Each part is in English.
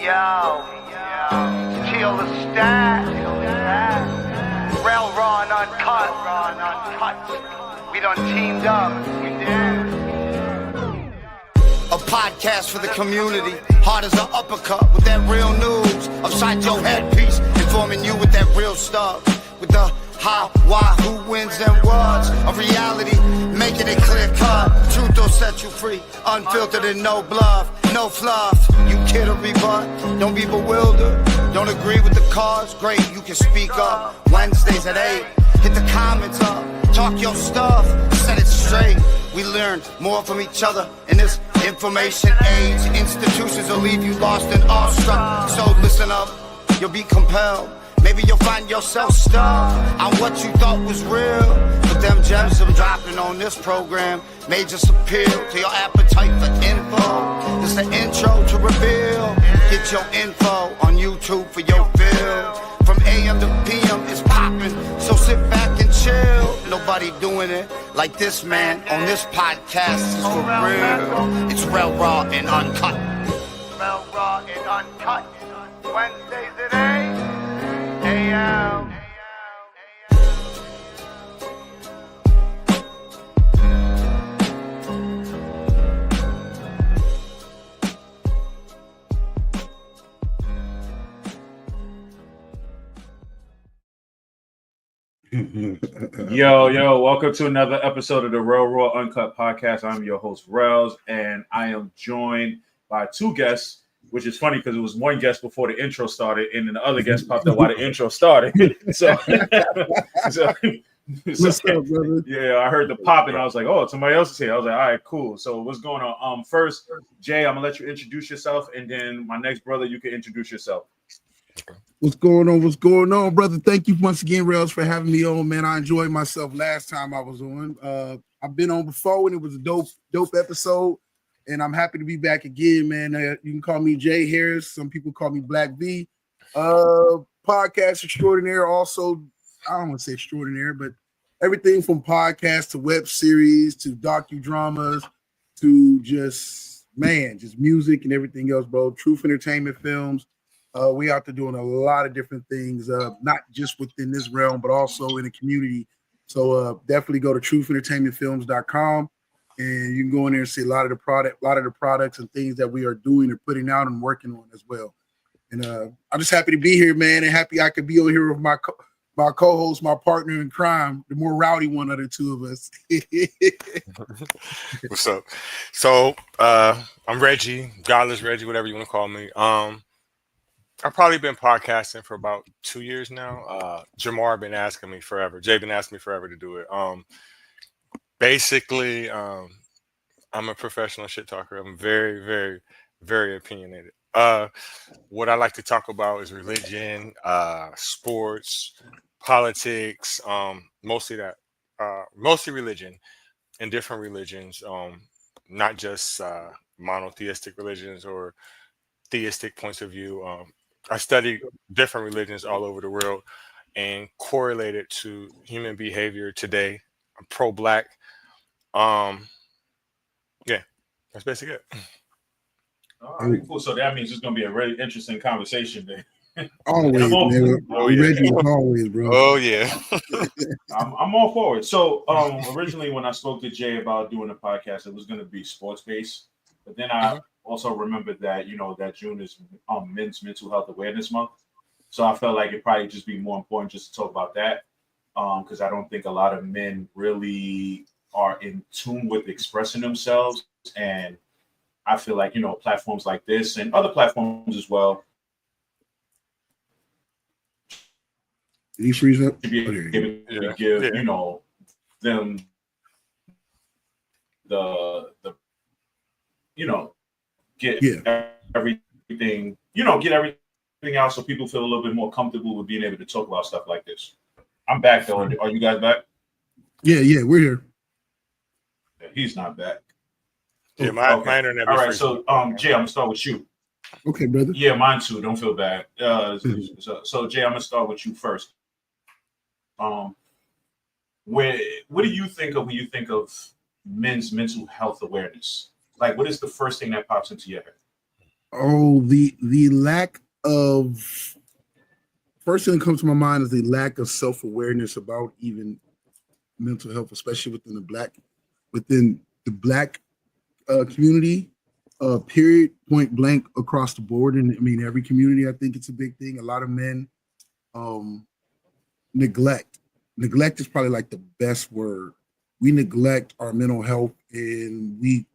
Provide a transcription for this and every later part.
Yo, kill the stat. Raw and uncut. We done teamed up. We did. A podcast for the community, hard as an uppercut with that real news. Upside your headpiece, informing you with that real stuff. With the how, why, who wins and what's of reality, making it clear cut. Truth will set you free, unfiltered and no bluff, no fluff. You kid or rebut, don't be bewildered. Don't agree with the cause, great, you can speak up. Wednesdays at 8, hit the comments up, talk your stuff, set it straight. We learn more from each other in this information age. Institutions will leave you lost and awestruck. So listen up, you'll be compelled. Maybe you'll find yourself stuck on what you thought was real. But them gems I'm dropping on this program may just appeal to your appetite for info. It's the intro to reveal. Get your info on YouTube for your fill. From AM to PM, it's popping, so sit back and chill. Nobody doing it like this man on this podcast is for real. It's real, raw, and uncut. Real, raw, and uncut. Wednesdays at 8 AM. Yo, welcome to another episode of the Raw Uncut podcast. I'm your host, Rels, and I am joined by two guests, which is funny because it was one guest before the intro started, and then the other guest popped up while the intro started. so What's up, brother? Yeah, I heard the pop, and I was like, oh, somebody else is here. I was like, all right, cool. So what's going on? First, Jay, I'm going to let you introduce yourself, and then my next brother, you can introduce yourself. What's going on, brother? Thank you once again, Rails, for having me on, man. I enjoyed myself last time I was on. I've been on before, and it was a dope episode, and I'm happy to be back again, man. You can call me Jay Harris. Some people call me Black V. Podcast extraordinaire. Also, I don't want to say extraordinaire, but everything from podcasts to web series to docudramas to just music and everything else, bro. Truth Entertainment Films. We out there doing a lot of different things, not just within this realm, but also in the community. So definitely go to truthentertainmentfilms.com, and you can go in there and see a lot of the products and things that we are doing and putting out and working on as well. And I'm just happy to be here, man, and happy I could be over here with my co-host, my partner in crime, the more rowdy one of the two of us. What's up? So I'm Reggie, Godless Reggie, whatever you want to call me. I've probably been podcasting for about 2 years now. JAMAR been asking me forever. Jay been asking me forever to do it. Basically, I'm a professional shit talker. I'm very, very, very opinionated. What I like to talk about is religion, sports, politics, mostly religion and different religions, not just monotheistic religions or theistic points of view. I study different religions all over the world and correlate it to human behavior today. I'm pro-black. Yeah, that's basically it. All right, cool. So that means it's going to be a really interesting conversation then. Always, man. Reggie, always, bro. Oh, yeah. I'm all for it. So originally when I spoke to Jay about doing a podcast, it was going to be sports-based. But then I also remembered that, that June is Men's Mental Health Awareness Month. So I felt like it'd probably just be more important just to talk about that because I don't think a lot of men really are in tune with expressing themselves. And I feel like, platforms like this and other platforms as well. Did he freeze up? To be able to give, them get everything, get everything out so people feel a little bit more comfortable with being able to talk about stuff like this. I'm back though. Are you guys back? Yeah, we're here. Yeah, he's not back. Yeah, my internet. All right, so Jay, I'm gonna start with you. Okay, brother. Yeah, mine too. Don't feel bad. So Jay, I'm gonna start with you first. What do you think of when you think of men's mental health awareness? Like, what is the first thing that pops into your head? Oh, the lack of first thing that comes to my mind is the lack of self-awareness about even mental health, especially within the black community. Period, point blank across the board, and I mean every community. I think it's a big thing. A lot of men neglect. Neglect is probably like the best word. We neglect our mental health, and we,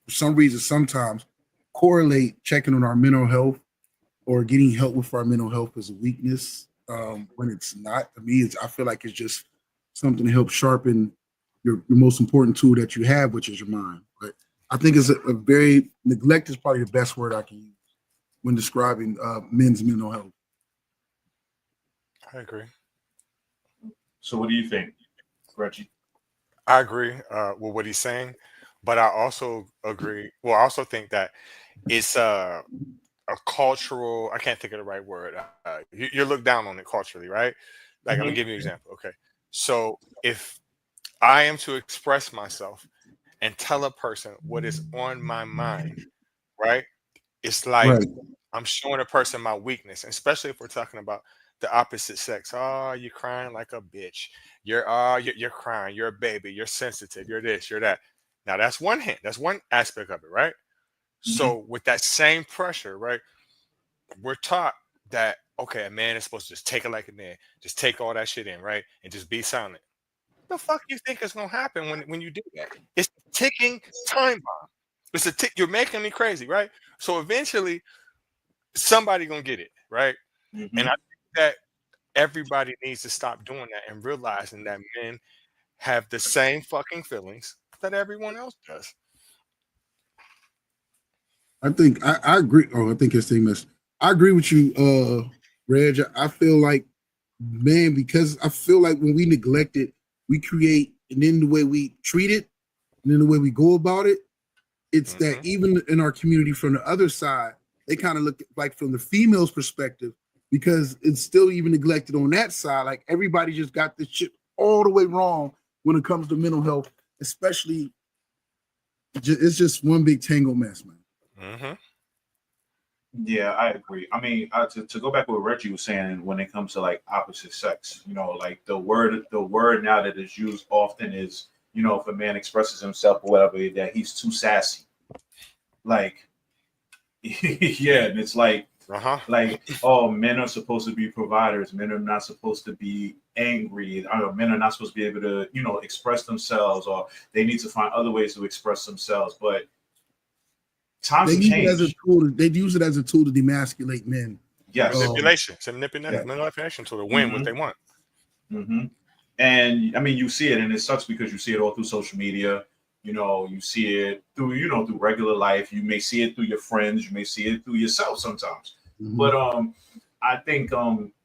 for some reason, sometimes correlate checking on our mental health or getting help with our mental health as a weakness, when it's not. To me, I feel like it's just something to help sharpen your most important tool that you have, which is your mind. But I think it's a very neglect is probably the best word I can use when describing men's mental health. I agree. So what do you think, Reggie? I agree with what he's saying, but I also agree. Well, I also think that it's a cultural. I can't think of the right word. You're looked down on it culturally, right? Like I'm gonna give you an example. Okay, so if I am to express myself and tell a person what is on my mind, right? It's like Right. I'm showing a person my weakness, especially if we're talking about the opposite sex. Oh, you're crying like a bitch. You're crying. You're a baby. You're sensitive. You're this. You're that. Now that's one hand. That's one aspect of it, right? Mhm. So with that same pressure, right? We're taught that okay, a man is supposed to just take it like a man, just take all that shit in, right, and just be silent. The fuck you think is gonna happen when you do that? It's a ticking time bomb. It's a tick. You're making me crazy, right? So eventually, somebody gonna get it, right? And I Mhm. think that everybody needs to stop doing that and realizing that men have the same fucking feelings that everyone else does. I agree. Oh, I think his thing is. I agree with you, Reg. I feel like, man, because I feel like when we neglect it, we create, and then the way we treat it, and then the way we go about it, it's that Hmm. even in our community from the other side, they kind of look like from the female's perspective, because it's still even neglected on that side. Like everybody just got this shit all the way wrong when it comes to mental health, especially. It's just one big tangle mess, man. Hmm. Yeah, I agree. I mean, to go back to what Reggie was saying, when it comes to like opposite sex, like the word now that is used often is, if a man expresses himself or whatever, that he's too sassy. Like, yeah, and it's Uh-huh. like, oh, men are supposed to be providers. Men are not supposed to be angry. Men are not supposed to be able to, express themselves, or they need to find other ways to express themselves. But times They have use it as a changed. tool. They use it as a tool to demasculate men. Yes. Manipulation. It's a Yeah. manipulation tool to win what Hmm. they want. Hmm. And I mean, you see it, and it sucks because you see it all through social media. You see it through, through regular life. You may see it through your friends. You may see it through yourself sometimes. Mhm. But I think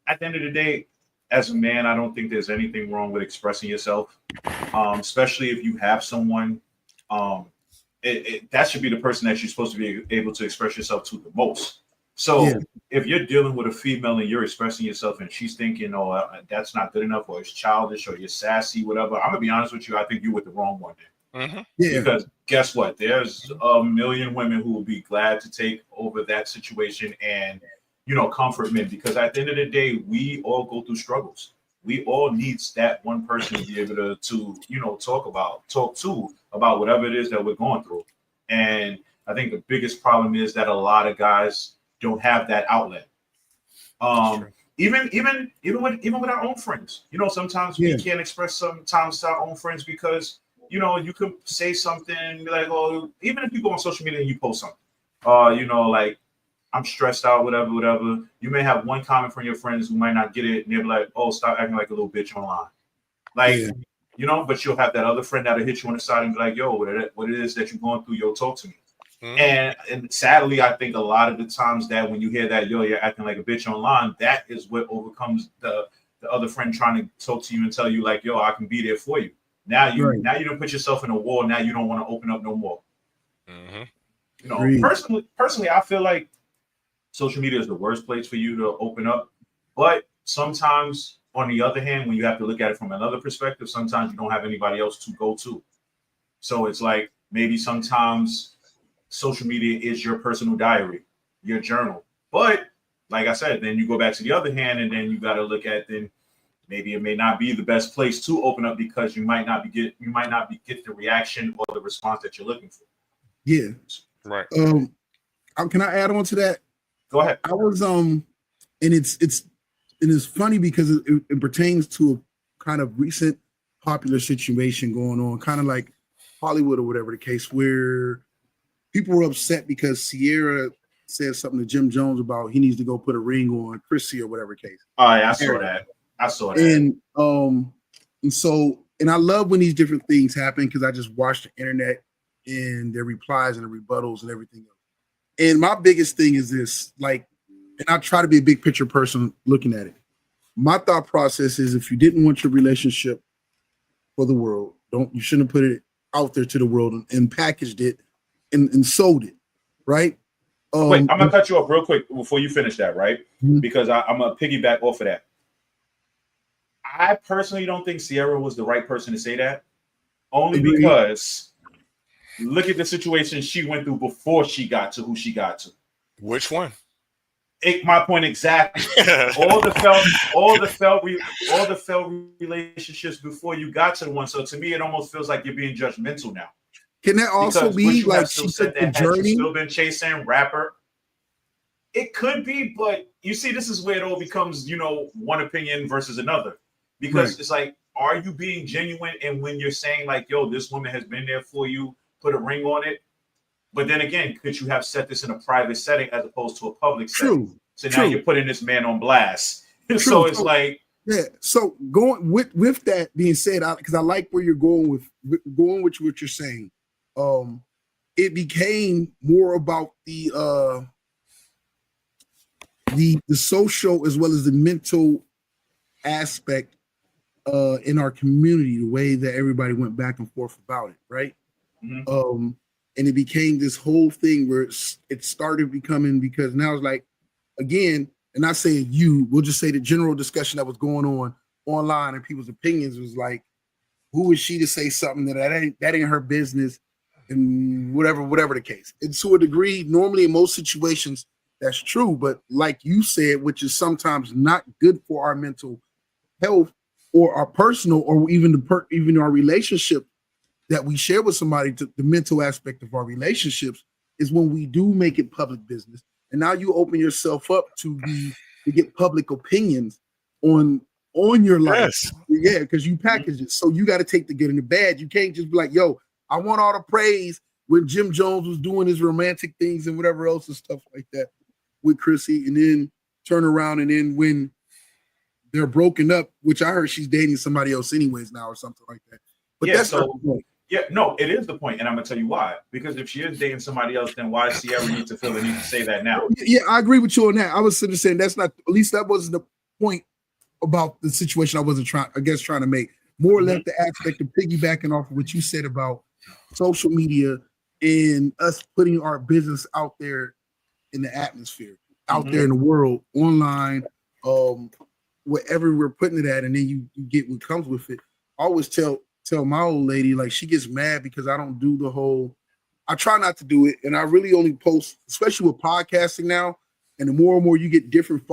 at the end of the day, as a man, I don't think there's anything wrong with expressing yourself, especially if you have someone. Um, that should be the person that you're supposed to be able to express yourself to the most. Yeah, So if you're dealing with a female and you're expressing yourself and she's thinking, oh, that's not good enough, or it's childish, or you're sassy, whatever, I'm gonna be honest with you. I think you're with the wrong one there. Hmm. yeah. Because guess what? There's a million women who will be glad to take over that situation and, comfort men. Because at the end of the day, we all go through struggles. We all needs that one person to be able to talk to about whatever it is that we're going through. And I think the biggest problem is that a lot of guys don't have that outlet. That's Um, true. even with our own friends, sometimes we Yeah. can't express sometimes to our own friends because you can say something like, oh, even if you go on social media and you post something, like I'm stressed out, whatever, whatever. You may have one comment from your friends who might not get it, and they'll be like, oh, stop acting like a little bitch online, like. Yeah. But you'll have that other friend that'll hit you on the side and be like, yo, what it is that you're going through, yo, talk to me. Hmm. And sadly, I think a lot of the times that when you hear that, yo, you're acting like a bitch online, that is what overcomes the other friend trying to talk to you and tell you like, yo, I can be there for you. Now you Right. now you don't put yourself in a wall. Now you don't want to open up no more. Hmm. Agreed. Personally, I feel like social media is the worst place for you to open up. But sometimes, on the other hand, when you have to look at it from another perspective, sometimes you don't have anybody else to go to. So it's like maybe sometimes social media is your personal diary. your journal. But like I said, then you go back to the other hand, and then you got to look at then maybe it may not be the best place to open up because you might not get the reaction or the response that you're looking for. Yeah. Right. Can I add on to that? Go ahead. I was and it's funny because it pertains to a kind of recent popular situation going on, kind of like Hollywood or whatever the case, where people were upset because Sierra said something to Jim Jones about he needs to go put a ring on Chrissy or whatever case. Oh yeah, I saw that. And I love when these different things happen because I just watch the internet and their replies and the rebuttals and everything else. And my biggest thing is this, like, and I try to be a big picture person looking at it. My thought process is if you didn't want your relationship for the world, you shouldn't have put it out there to the world and packaged it and sold it, right? Wait, I'm gonna cut you off real quick before you finish that, right? Mm-hmm. Because I'm gonna piggyback off of that. I personally don't think Sierra was the right person to say that, only because look at the situation she went through before she got to who she got to. Which one? My point exactly. all the failed relationships before you got to the one. So to me, it almost feels like you're being judgmental now. Can that also be like she took the journey? Still been chasing rapper. It could be, but you see, this is where it all becomes, one opinion versus another. Because It's like, are you being genuine? And when you're saying like, yo, this woman has been there for you, put a ring on it. But then again, could you have set this in a private setting as opposed to a public setting? So now you're putting this man on blast. So it's like, yeah. So going with that being said, because I like where you're going with what you're saying. It became more about the social as well as the mental aspect in our community, the way that everybody went back and forth about it, right? Mm-hmm. And it became this whole thing where it started becoming, because now it's like, again, and not saying we'll just say the general discussion that was going on online and people's opinions was like, who is she to say something that ain't her business, and whatever the case. And to a degree, normally in most situations, that's true. But like you said, which is sometimes not good for our mental health or our personal or even our relationship that we share with somebody, the mental aspect of our relationships is when we do make it public business. And now you open yourself up to get public opinions on your life. Yes. Yeah, because you package it. So you got to take the good and the bad. You can't just be like, yo, I want all the praise when Jim Jones was doing his romantic things and whatever else and stuff like that with Chrissy, and then turn around and then when they're broken up, which I heard she's dating somebody else anyways now or something like that. But that's not the point. Yeah, no, it is the point, and I'm gonna tell you why. Because if she is dating somebody else, then why does Sierra need to feel the need to say that now? Yeah, I agree with you on that. I was sitting saying that's not, at least that wasn't the point about the situation I wasn't trying to make. More or less the aspect of piggybacking off of what you said about social media and us putting our business out there in the atmosphere, out there in the world, online, wherever we're putting it at, and then you get what comes with it. I always tell my old lady, like, she gets mad because I don't do the whole, I try not to do it, and I really only post, especially with podcasting now, and the more and more you get different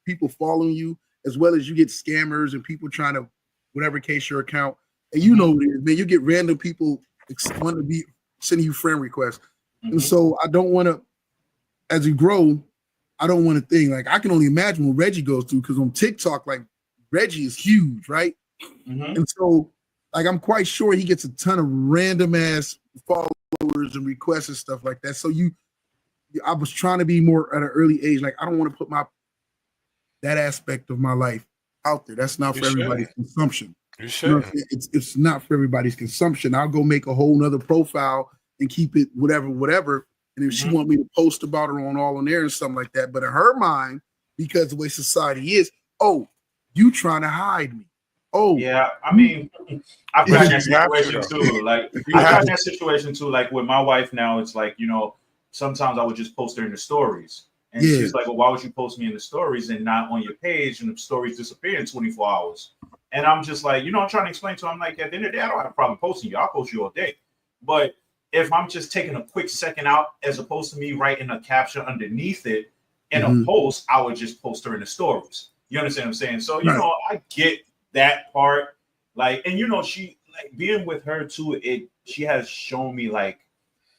people following you, as well as you get scammers and people trying to, whatever case your account, and you know what it is, man, you get random people want to be sending you friend requests. And so I don't want to, as you grow, I don't want to think, like, I can only imagine what Reggie goes through, because on TikTok, like, Reggie is huge, right? And so, like, I'm quite sure he gets a ton of random ass followers and requests and stuff like that. So I was trying to be more at an early age. Like, I don't want to put that aspect of my life out there. That's not for everybody's consumption. You should. It's not for everybody's consumption. I'll go make a whole nother profile and keep it whatever. And if she want me to post about her on there and something like that, but in her mind, because the way society is, oh, you trying to hide me. Oh, yeah. I mean, I've got that situation too. Like, I've got that situation too. Like with my wife now, it's like, sometimes I would just post her in the stories. And she's like, well, why would you post me in the stories and not on your page? And the stories disappear in 24 hours. And I'm just like, I'm trying to explain to her, I'm like, at the end of the day, I don't have a problem posting you. I'll post you all day. But if I'm just taking a quick second out, as opposed to me writing a caption underneath it in a post, I would just post her in the stories. You understand what I'm saying? So, you know, I get that part. Like, and you know, she like being with her too, she has shown me like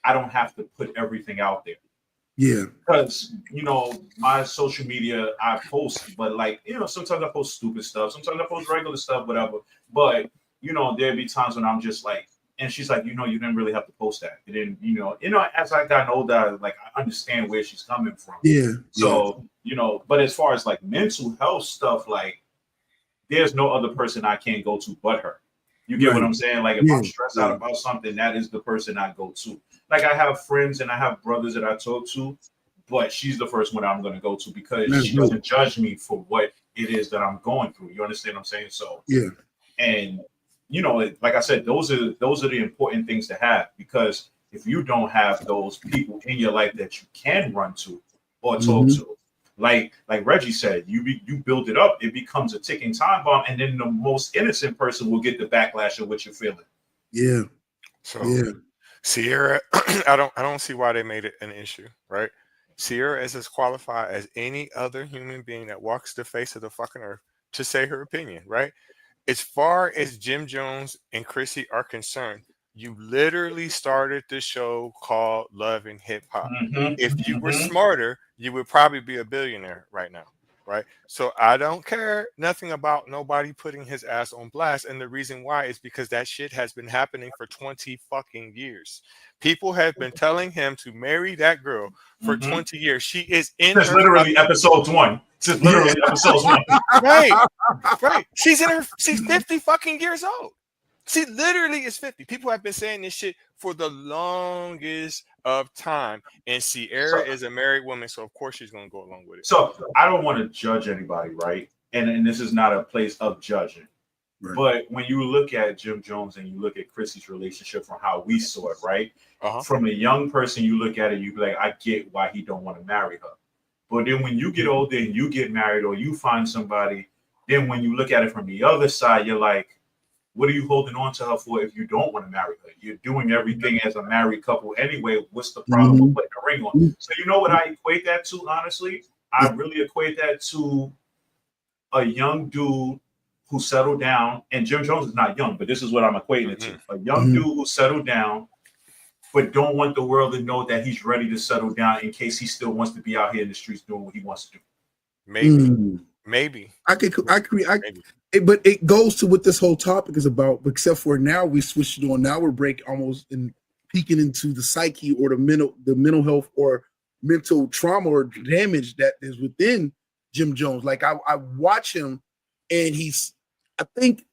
I don't have to put everything out there. Yeah. Because, you know, my social media, I post, but like, you know, sometimes I post stupid stuff. Sometimes I post regular stuff, whatever. But, you know, there'd be times when I'm just like, and she's like, you know, you didn't really have to post that. You didn't, you know, as I got older, like I understand where she's coming from. Yeah. So, you know, but as far as like mental health stuff, like there's no other person I can't go to but her. You get what I'm saying? Like if I'm stressed out about something, that is the person I go to. Like I have friends and I have brothers that I talk to, but she's the first one I'm going to go to because she doesn't judge me for what it is that I'm going through. You understand what I'm saying? So and you know, like I said, those are the important things to have, because if you don't have those people in your life that you can run to or talk to, like Reggie said, you build it up, it becomes a ticking time bomb, and then the most innocent person will get the backlash of what you're feeling. Yeah. So Sierra, I don't see why they made it an issue, right? Sierra is as qualified as any other human being that walks the face of the fucking earth to say her opinion, right? As far as Jim Jones and Chrissy are concerned, you literally started the show called Love and Hip Hop. If you were smarter, you would probably be a billionaire right now, right? So I don't care nothing about nobody putting his ass on blast. And the reason why is because that shit has been happening for 20 fucking years. People have been telling him to marry that girl for 20 years. She is in That's literally episode 1. This is literally episode 1. Right. She's 50 fucking years old. She literally is 50. People have been saying this shit for the longest of time. And Sierra is a married woman, so of course she's going to go along with it. So I don't want to judge anybody, right? And this is not a place of judging. Right. But when you look at Jim Jones and you look at Chrissy's relationship from how we saw it, right? From a young person, you look at it, you be like, I get why he don't want to marry her. But then when you get older and you get married or you find somebody, then when you look at it from the other side, you're like, what are you holding on to her for if you don't want to marry her? You're doing everything as a married couple anyway. What's the problem with putting a ring on? So you know what I equate that to, honestly? I really equate that to a young dude who settled down, and Jim Jones is not young, but this is what I'm equating it to. A young dude who settled down, but don't want the world to know that he's ready to settle down in case he still wants to be out here in the streets doing what he wants to do. Maybe. But it goes to what this whole topic is about, except for now we switched it on. Now we're almost peeking into the psyche or the mental health or mental trauma or damage that is within Jim Jones. Like I watch him, and I think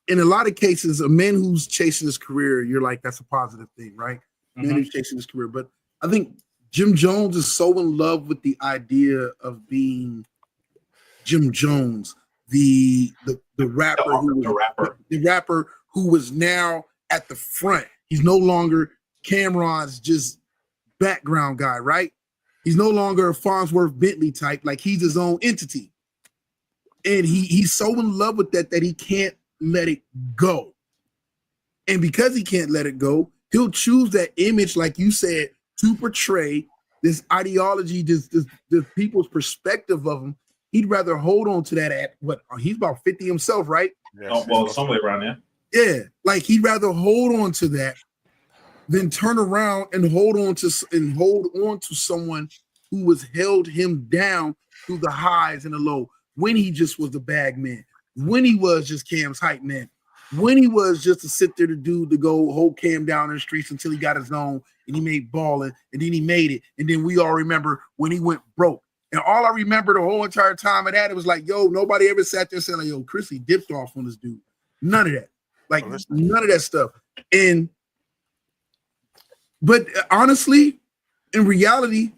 in a lot of cases, a man who's chasing his career, you're like, that's a positive thing, right? Man who's chasing his career. But I think Jim Jones is so in love with the idea of being Jim Jones, the rapper who was now at the front. He's no longer Cameron's just background guy, right? He's no longer a Farnsworth Bentley type. Like, he's his own entity. And he's so in love with that he can't let it go. And because he can't let it go, he'll choose that image, like you said, to portray this ideology, this people's perspective of him. He'd rather hold on to that at what he's about 50 himself, right? Well, somewhere around there. Yeah, like he'd rather hold on to that than turn around and hold on to someone who was held him down through the highs and the low, when he just was the bag man, when he was just Cam's hype man, when he was just to sit there to go hold Cam down in the streets until he got his own and he made balling, and then he made it, and then we all remember when he went broke. And all I remember the whole entire time of that, it was like, yo, nobody ever sat there saying, like, yo, Chrissy dipped off on this dude. None of that. Like, none of that stuff. But honestly, in reality,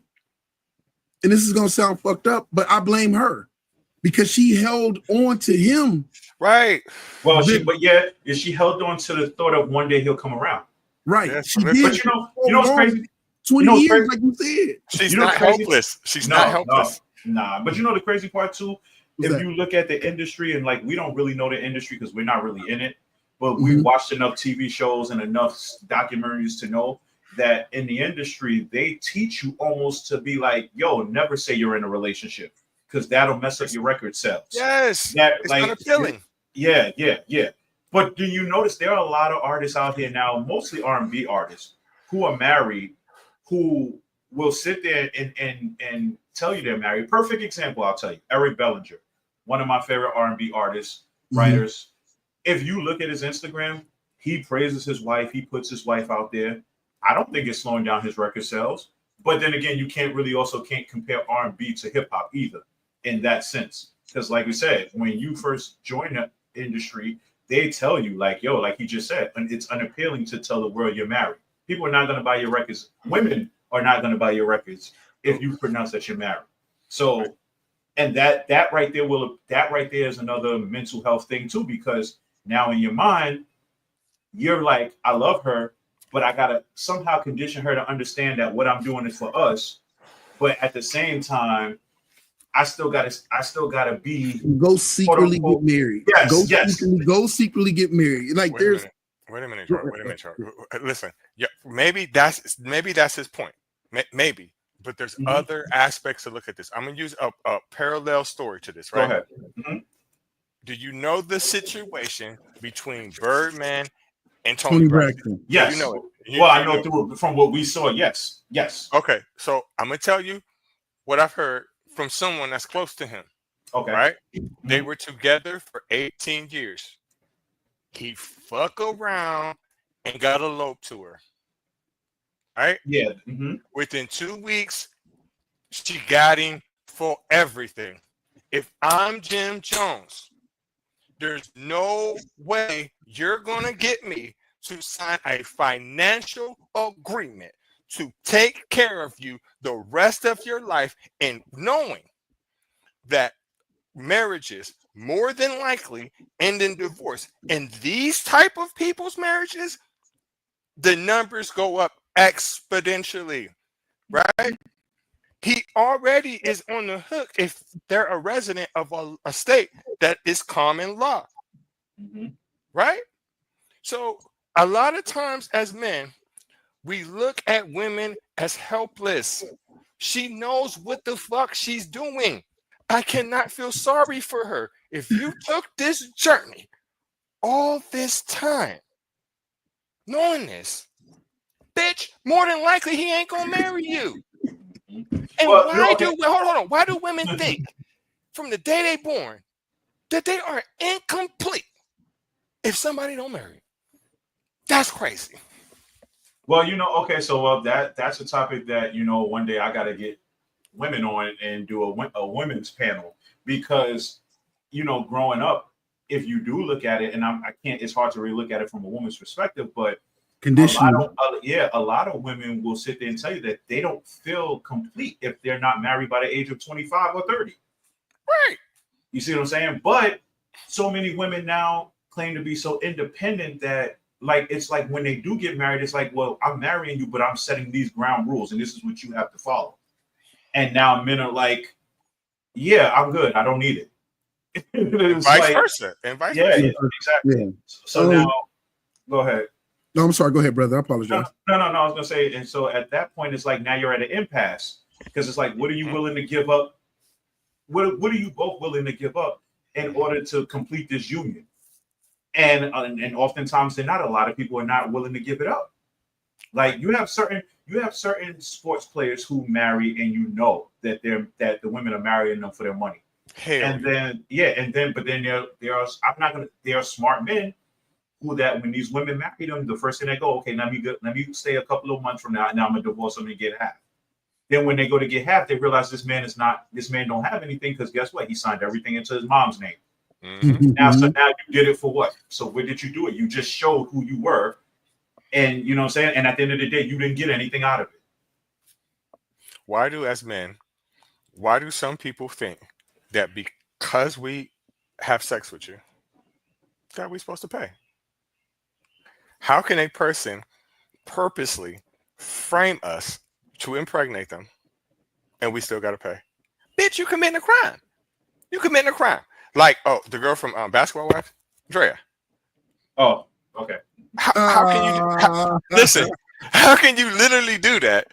and this is going to sound fucked up, but I blame her because she held on to him. Right. Well, she held on to the thought of one day he'll come around. Right. Yes, she did. But you know what's crazy? 20 years, like you said. She's not helpless. She's not helpless. Nah, but you know the crazy part too? If you look at the industry, and like we don't really know the industry because we're not really in it, but we watched enough TV shows and enough documentaries to know that in the industry, they teach you almost to be like, yo, never say you're in a relationship because that'll mess up your record sales. Yes. That, It's like, unappealing. Yeah. But do you notice there are a lot of artists out here now, mostly R&B artists, who are married, who will sit there and tell you they're married. Perfect example, I'll tell you. Eric Bellinger, one of my favorite R&B artists, writers. If you look at his Instagram, he praises his wife. He puts his wife out there. I don't think it's slowing down his record sales. But then again, you can't compare R&B to hip hop either in that sense. Because like we said, when you first join the industry, they tell you like, yo, like he just said, and it's unappealing to tell the world you're married. People are not going to buy your records. Women are not going to buy your records if you pronounce that you're married. So, and that right there is another mental health thing too, because now in your mind, you're like, I love her, but I gotta somehow condition her to understand that what I'm doing is for us. But at the same time, I still gotta be go secretly get married. Yes, Go secretly get married. Like Wait a minute, Charles. Listen, yeah, maybe that's his point. Maybe, but there's other aspects to look at this. I'm gonna use a parallel story to this. Right? Go ahead. Do you know the situation between Birdman and Tony Braxton? Yes. You know it. I know from what we saw. Yes. Okay, so I'm gonna tell you what I've heard from someone that's close to him. Okay. Right? They were together for 18 years. He fuck around and got eloped to her. Right? Yeah. Within 2 weeks, she got him for everything. If I'm Jim Jones, there's no way you're going to get me to sign a financial agreement to take care of you the rest of your life, and knowing that marriages more than likely end in divorce. And these type of people's marriages, the numbers go up exponentially, right? He already is on the hook if they're a resident of a state that is common law, right? So a lot of times as men, we look at women as helpless. She knows what the fuck she's doing. I cannot feel sorry for her. If you took this journey all this time, knowing this, bitch, more than likely he ain't gonna marry you. And why do women think from the day they born that they are incomplete if somebody don't marry? That's crazy. Well, okay, so that's a topic that one day I gotta get women on and do a women's panel, because growing up, if you do look at it, and I can't, it's hard to really look at it from a woman's perspective, but conditional. A lot of women will sit there and tell you that they don't feel complete if they're not married by the age of 25 or 30. Right. You see what I'm saying? But so many women now claim to be so independent that, like, it's like when they do get married, it's like, well, I'm marrying you, but I'm setting these ground rules, and this is what you have to follow. And now men are like, yeah, I'm good. I don't need it. And vice versa. Yeah, exactly. Yeah. So now, go ahead. No, I'm sorry. Go ahead, brother. I apologize. No. I was gonna say, and so at that point, it's like now you're at an impasse, because it's like, what are you willing to give up? What are you both willing to give up in order to complete this union? And oftentimes, not a lot of people are not willing to give it up. Like you have certain sports players who marry, and that the women are marrying them for their money. But then there are smart men who, that when these women marry them, the first thing they go, okay, let me stay a couple of months from now, and I'm gonna divorce them and get half. Then when they go to get half, they realize this man don't have anything, because guess what? He signed everything into his mom's name. Now you did it for what? So where did you do it? You just showed who you were, and you know what I'm saying? And at the end of the day, you didn't get anything out of it. Why do some people think that because we have sex with you, that we're supposed to pay? How can a person purposely frame us to impregnate them, and we still got to pay? Bitch, you committing a crime. Like, the girl from Basketball Wives, Drea. Oh, okay. How can you listen? How can you literally do that?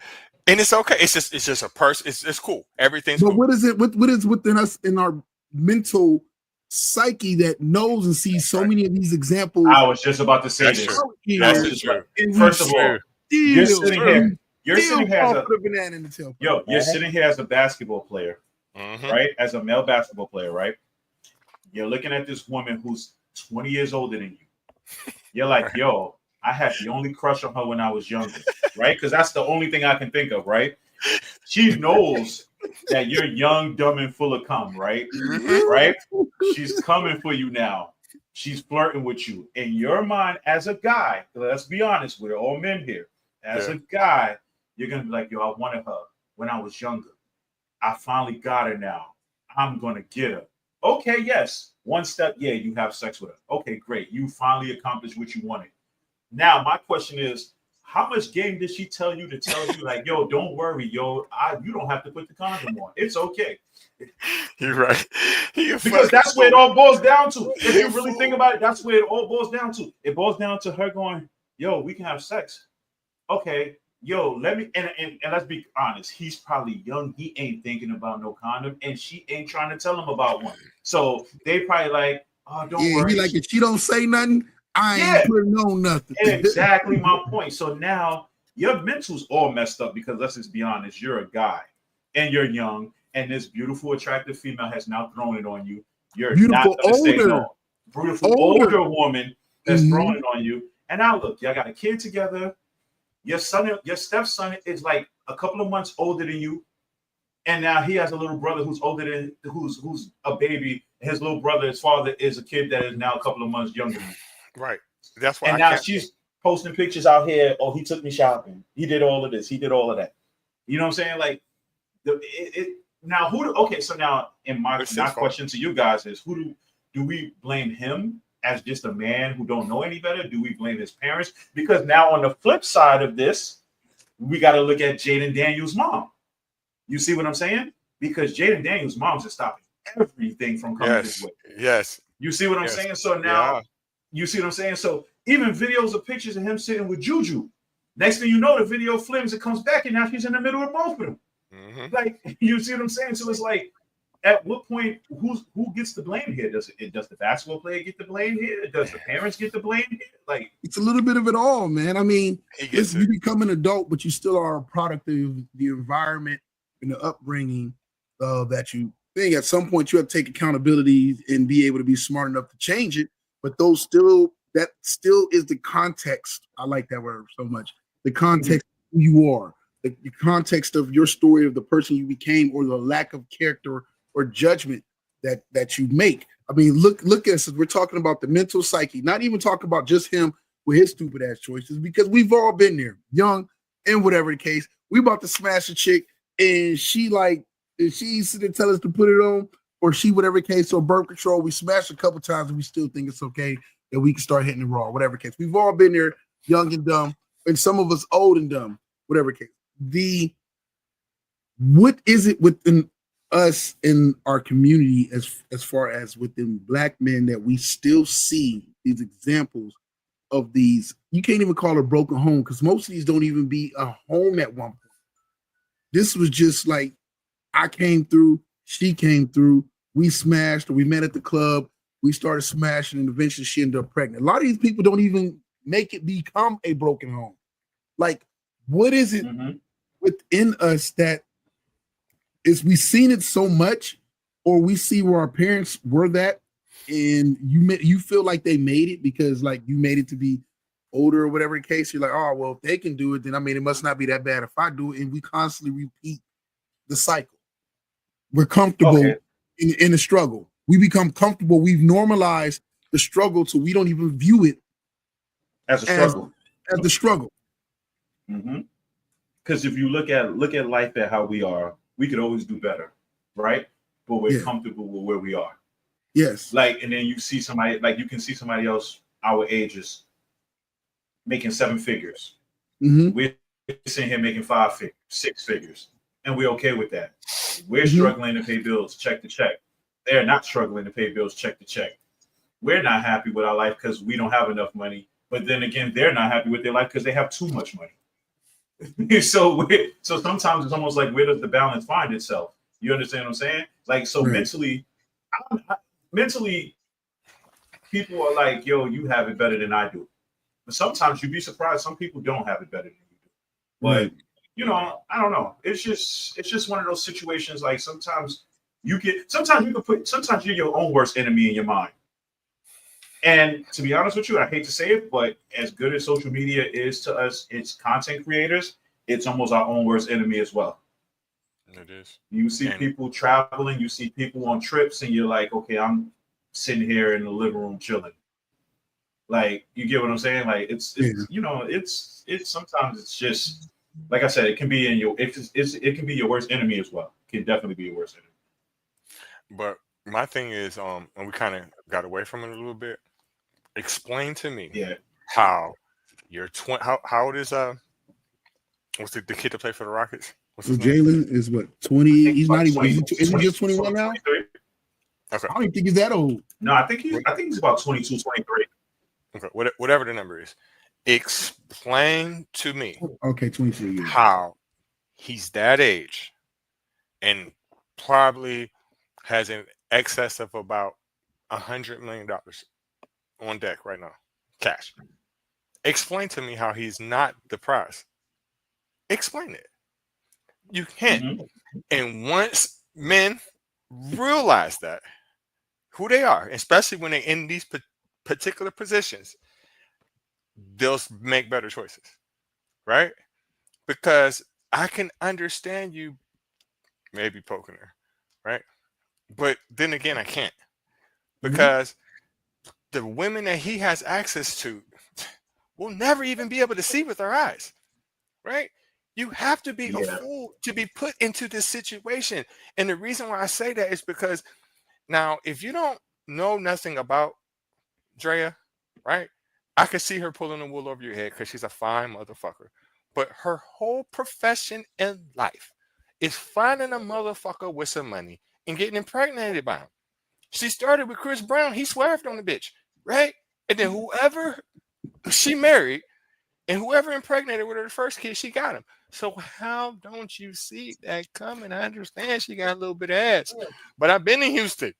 And it's okay. It's just a person. It's cool. Everything's But cool. what is it? What is within us in our mental psyche that knows and sees so many of these examples? I was just about to say That's this. true. I was That's just true. about- First of all, you're sitting here. You're sitting here as a banana in the tail. yo. You're sitting here as a basketball player, right? As a male basketball player, right? You're looking at this woman who's 20 years older than you. You're like, yo, I had the only crush on her when I was younger, right? Because that's the only thing I can think of, right? She knows that you're young, dumb, and full of cum, right? Right? She's coming for you now. She's flirting with you. In your mind, as a guy, let's be honest, we're all men here. As a guy, you're gonna be like, yo, I wanted her when I was younger. I finally got her now. I'm gonna get her. Okay, yes. One step, yeah, you have sex with her. Okay, great. You finally accomplished what you wanted. Now, my question is, how much game did she tell you to tell you, like, yo, don't worry, yo, you don't have to put the condom on. It's okay. You're right. Because that's where it all boils down to. If you really think about it, that's where it all boils down to. It boils down to her going, yo, we can have sex. Okay, yo, let me, and let's be honest, he's probably young. He ain't thinking about no condom, and she ain't trying to tell him about one. So they probably like, oh, don't worry. He like, if she don't say nothing, I ain't putting on nothing. Exactly my point. So now your mental's all messed up because let's just be honest, you're a guy and you're young, and this beautiful, attractive female has now thrown it on you. You're beautiful, not gonna say no. Beautiful older woman that's throwing it on you. And now look, y'all got a kid together. Your stepson is like a couple of months older than you, and now he has a little brother who's older than who's a baby. His little brother, his father, is a kid that is now a couple of months younger than you. Right. That's why. And now she's posting pictures out here. Oh, he took me shopping. He did all of this. He did all of that. You know what I'm saying? Like, now who? Okay, so now in my question to you guys is, who do we blame him as just a man who don't know any better? Do we blame his parents? Because now on the flip side of this, we got to look at Jaden Daniels' mom. You see what I'm saying? Because Jaden Daniels' mom's is stopping everything from coming this way. Yes. You see what I'm saying? So now, you see what I'm saying? So even videos of pictures of him sitting with Juju. Next thing you know, the video flims, it comes back, and now she's in the middle of both of them. Like, you see what I'm saying? So it's like, at what point, who gets the blame here? Does the basketball player get the blame here? Does the parents get the blame here? Like, it's a little bit of it all, man. I mean, you become an adult, but you still are a product of the environment and the upbringing that you think. At some point, you have to take accountability and be able to be smart enough to change it. But that still is the context. I like that word so much. The context of who you are, the context of your story of the person you became, or the lack of character or judgment that you make. I mean, look at us. We're talking about the mental psyche, not even talking about just him with his stupid ass choices, because we've all been there, young and whatever the case. We about to smash a chick, and she tell us to put it on, or she whatever case. So birth control, we smash a couple times, and we still think it's okay that we can start hitting it raw, whatever case. We've all been there, young and dumb, and some of us old and dumb, whatever case. What is it within us in our community as far as within Black men that we still see these examples of these? You can't even call it a broken home, because most of these don't even be a home at one point. This was just like, I came through, she came through, we smashed, or we met at the club, we started smashing, and eventually she ended up pregnant. A lot of these people don't even make it become a broken home. Like, what is it within us that is, we seen it so much, or we see where our parents were that, and you feel like they made it because like you made it to be older or whatever the case. You're like, oh, well, if they can do it, then I mean, it must not be that bad if I do it. And we constantly repeat the cycle. We're comfortable in the struggle. We become comfortable. We've normalized the struggle, so we don't even view it as a struggle. As the struggle. Because if you look at life at how we are, we could always do better, right? But we're comfortable with where we are. Yes. Like, and then you see somebody, like you can see somebody else our ages making 7 figures. We're sitting here making 5 figures, 6 figures, and we're okay with that. We're struggling to pay bills check to check. They're not struggling to pay bills check to check. We're not happy with our life because we don't have enough money. But then again, they're not happy with their life because they have too much money. So sometimes it's almost like, where does the balance find itself? You understand what I'm saying? Like, so mentally, people are like, yo, you have it better than I do. But sometimes you'd be surprised. Some people don't have it better than you do. But you know, I don't know. It's just one of those situations. Like sometimes you're your own worst enemy in your mind. And to be honest with you, I hate to say it, but as good as social media is to us, it's content creators, it's almost our own worst enemy as well. It is. You see people traveling, you see people on trips, and you're like, okay, I'm sitting here in the living room chilling. Like, you get what I'm saying? Like, it's you know, it's sometimes it's just, like I said, it can be it can be your worst enemy as well. It can definitely be your worst enemy. But my thing is, and we kind of got away from it a little bit. Explain to me how you're how old is what's the kid that played for the Rockets? So Jalen is what, 20? He's not even. Is he just 21 now? 23? Okay. I don't even think he's that old. No, I think he's about 22, 23. Okay, whatever the number is. Explain to me. Okay, 23 years. How he's that age and probably has an excess of about $100 million on deck right now, cash. Explain to me how he's not the prize. Explain it. You can't. And once men realize that, who they are, especially when they're in these particular positions, they'll make better choices, right? Because I can understand you maybe poking her, right? But then again, I can't, because the women that he has access to will never even be able to see with our eyes, right? You have to be a fool to be put into this situation. And the reason why I say that is because now, if you don't know nothing about Drea, right? I could see her pulling the wool over your head because she's a fine motherfucker. But her whole profession in life is finding a motherfucker with some money and getting impregnated by him. She started with Chris Brown. He swerved on the bitch, right? And then whoever she married and whoever impregnated with her the first kid, she got him. So how don't you see that coming? I understand she got a little bit of ass, but I've been in Houston.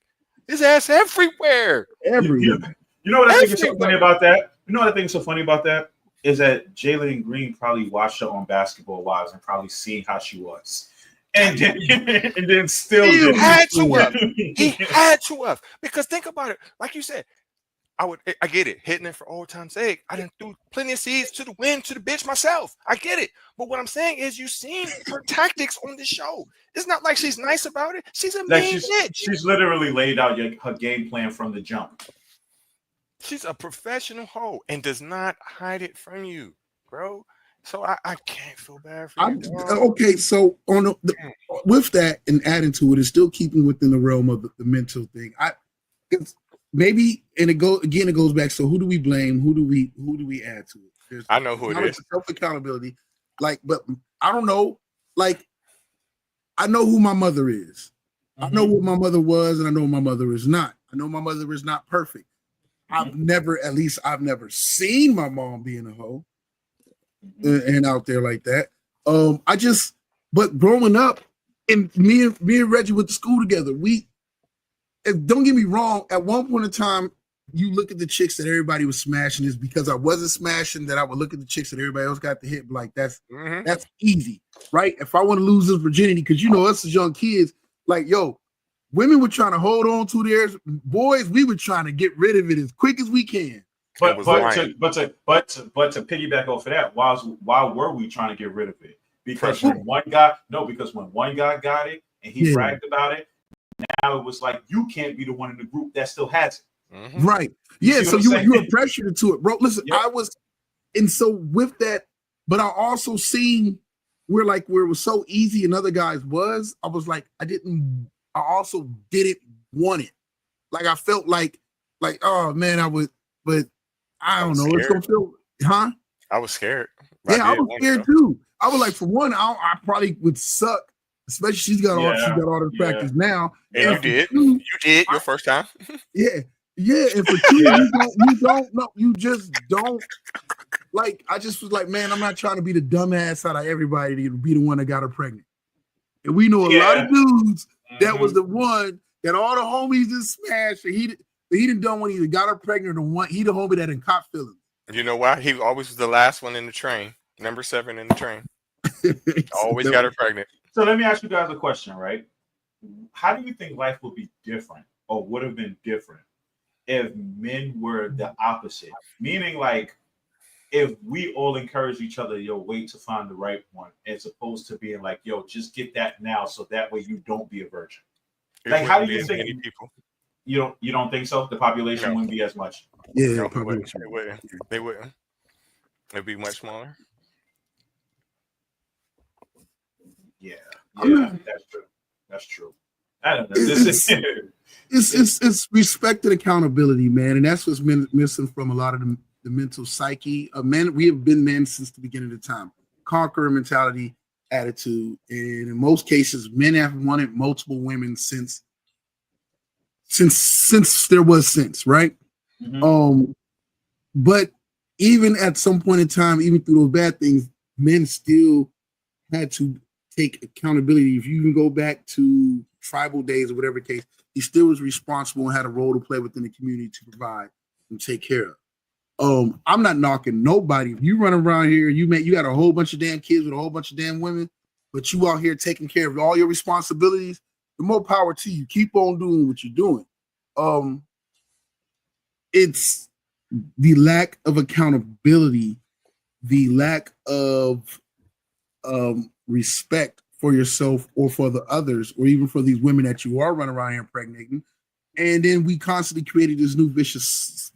There's ass everywhere. You know what I think is so funny about that? You know what I think is so funny about that? Is that Jalen Green probably watched her on Basketball Wives and probably seen how she was. And then still he had to have. Because think about it. Like you said, I get it. Hitting it for old time's sake. I done threw plenty of seeds to the wind to the bitch myself. I get it. But what I'm saying is, you've seen her tactics on the show. It's not like she's nice about it. She's a mean bitch. She's literally laid out her game plan from the jump. She's a professional hoe and does not hide it from you, bro. So I can't feel bad for you. Okay, so on with that and adding to it, is still keeping within the realm of the mental thing. Maybe, and it goes back. So who do we blame? Who do we add to it? I know who it is. Self accountability, but I don't know. Like, I know who my mother is. I know what my mother was, and I know my mother is not. I know my mother is not perfect. I've never seen my mom being a hoe and out there like that. But growing up, and me and Reggie went to school together. Don't get me wrong, at one point in time, you look at the chicks that everybody was smashing, is because I wasn't smashing that I would look at the chicks that everybody else got to hit. Like, that's easy, right? If I want to lose this virginity, because you know us as young kids, like, yo, women were trying to hold on to theirs. Boys, we were trying to get rid of it as quick as we can. But to piggyback off of that, why were we trying to get rid of it? Because when one guy got it and he bragged about it, now it was like, you can't be the one in the group that still has it. Right. Yeah. So you were pressured into it, bro. Listen, I was, and so with that, but I also seen where it was so easy and other guys was, I was like, I also didn't want it. Like, I felt like, oh man, but I don't know. It's gonna feel, I was scared. I was scared too. I was like, for one, I probably would suck. Especially she's got all the practice now. And you did your first time. Yeah. And for two, you don't know. You just don't. like I just was like, man, I'm not trying to be the dumbass out of everybody to be the one that got her pregnant. And we know a lot of dudes that was the one that all the homies just smashed. And he didn't done when he got her pregnant or one. He the homie that didn't caught feelings. You know why? He always was the last one in the train. Number 7 in the train. Always got her pregnant. So let me ask you guys a question, right? How do you think life would be different or would have been different if men were the opposite? Meaning, like, if we all encourage each other, yo, wait to find the right one, as opposed to being like, yo, just get that now, so that way you don't be a virgin. Like, how do you think? People? You don't think so? The population wouldn't be as much. Yeah, no, they wouldn't. It'd be much smaller. Yeah, that's true. That's true. I don't know. It's respect and accountability, man, and that's what's been missing from a lot of the mental psyche of men. We have been men since the beginning of time. Conqueror mentality, attitude, and in most cases, men have wanted multiple women since there was sense, right? But even at some point in time, even through those bad things, men still had to take accountability. If you can go back to tribal days or whatever case, he still was responsible and had a role to play within the community to provide and take care of. I'm not knocking nobody. If you run around here, you got a whole bunch of damn kids with a whole bunch of damn women, but you out here taking care of all your responsibilities, the more power to you. Keep on doing what you're doing. It's the lack of accountability, the lack of respect for yourself or for the others, or even for these women that you are running around here impregnating. And then we constantly created this new vicious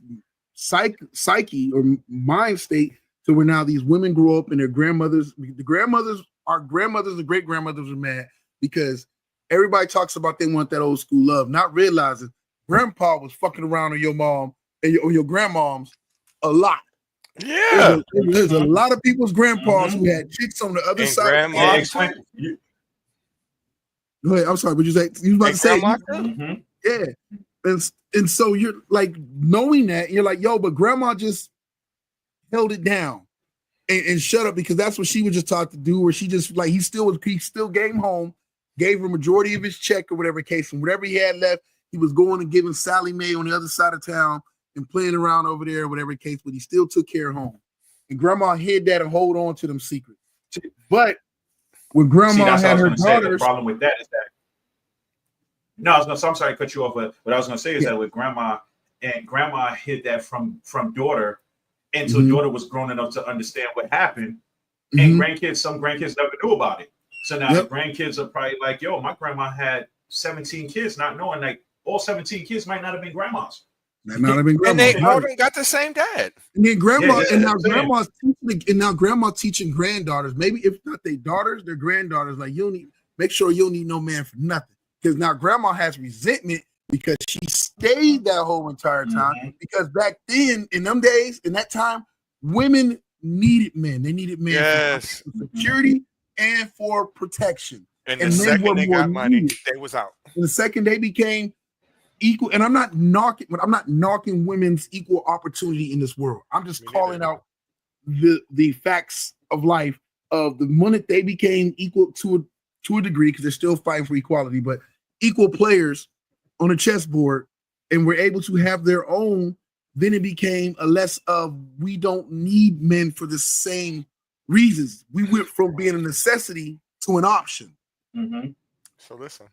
psyche or mind state to where now these women grow up and their grandmothers, our grandmothers and great grandmothers are mad because everybody talks about they want that old school love, not realizing grandpa was fucking around on your mom and your grandmoms a lot. Yeah, there's a lot of people's grandpas who had chicks on the other and side. Go ahead. I'm sorry. What you say? You was about to say? Yeah. And so you're like knowing that you're like, yo, but grandma just held it down and shut up because that's what she was just taught to do. Or she just like he still came home, gave her majority of his check or whatever case, and whatever he had left, he was going and giving Sally Mae on the other side of town and playing around over there, whatever case, but he still took care of home. And grandma hid that and hold on to them secrets. But when grandma had her daughters, the problem with that is that I'm sorry to cut you off, but what I was gonna say is that with grandma hid that from daughter until daughter was grown enough to understand what happened. And some grandkids never knew about it. So now the grandkids are probably like, yo, my grandma had 17 kids, not knowing like all 17 kids might not have been grandmas. And they all got the same dad. And then grandma teaching granddaughters, maybe if not their daughters, their granddaughters, like make sure you don't need no man for nothing. Because now grandma has resentment because she stayed that whole entire time. Because back then, in them days, in that time, women needed men. They needed men for security and for protection. And the second they got money, they was out. And the second they became equal, and I'm not knocking women's equal opportunity in this world. I'm just calling out the facts of life of the moment they became equal to a degree, because they're still fighting for equality, but equal players on a chessboard, and were able to have their own. Then it became a less of we don't need men for the same reasons. We went from being a necessity to an option. So listen.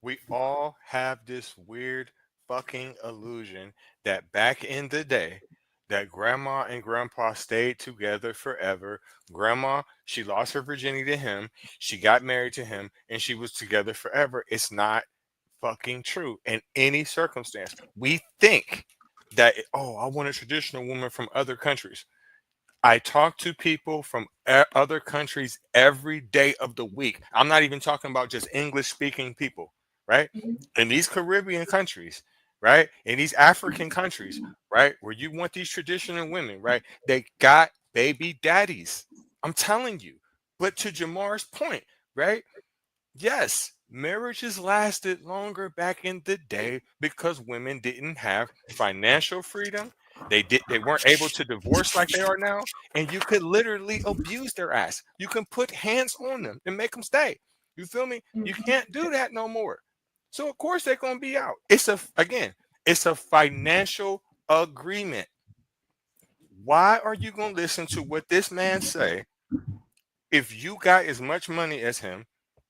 We all have this weird fucking illusion that back in the day that grandma and grandpa stayed together forever. Grandma, she lost her virginity to him. She got married to him and she was together forever. It's not fucking true in any circumstance. We think that, I want a traditional woman from other countries. I talk to people from other countries every day of the week. I'm not even talking about just English speaking people. Right? In these Caribbean countries, right? In these African countries, right? Where you want these traditional women, right? They got baby daddies. I'm telling you. But to Jamar's point, right? Yes, marriages lasted longer back in the day because women didn't have financial freedom. They weren't able to divorce like they are now, and you could literally abuse their ass. You can put hands on them and make them stay. You feel me? You can't do that no more. So of course they're gonna be out. It's a financial agreement. Why are you gonna listen to what this man say if you got as much money as him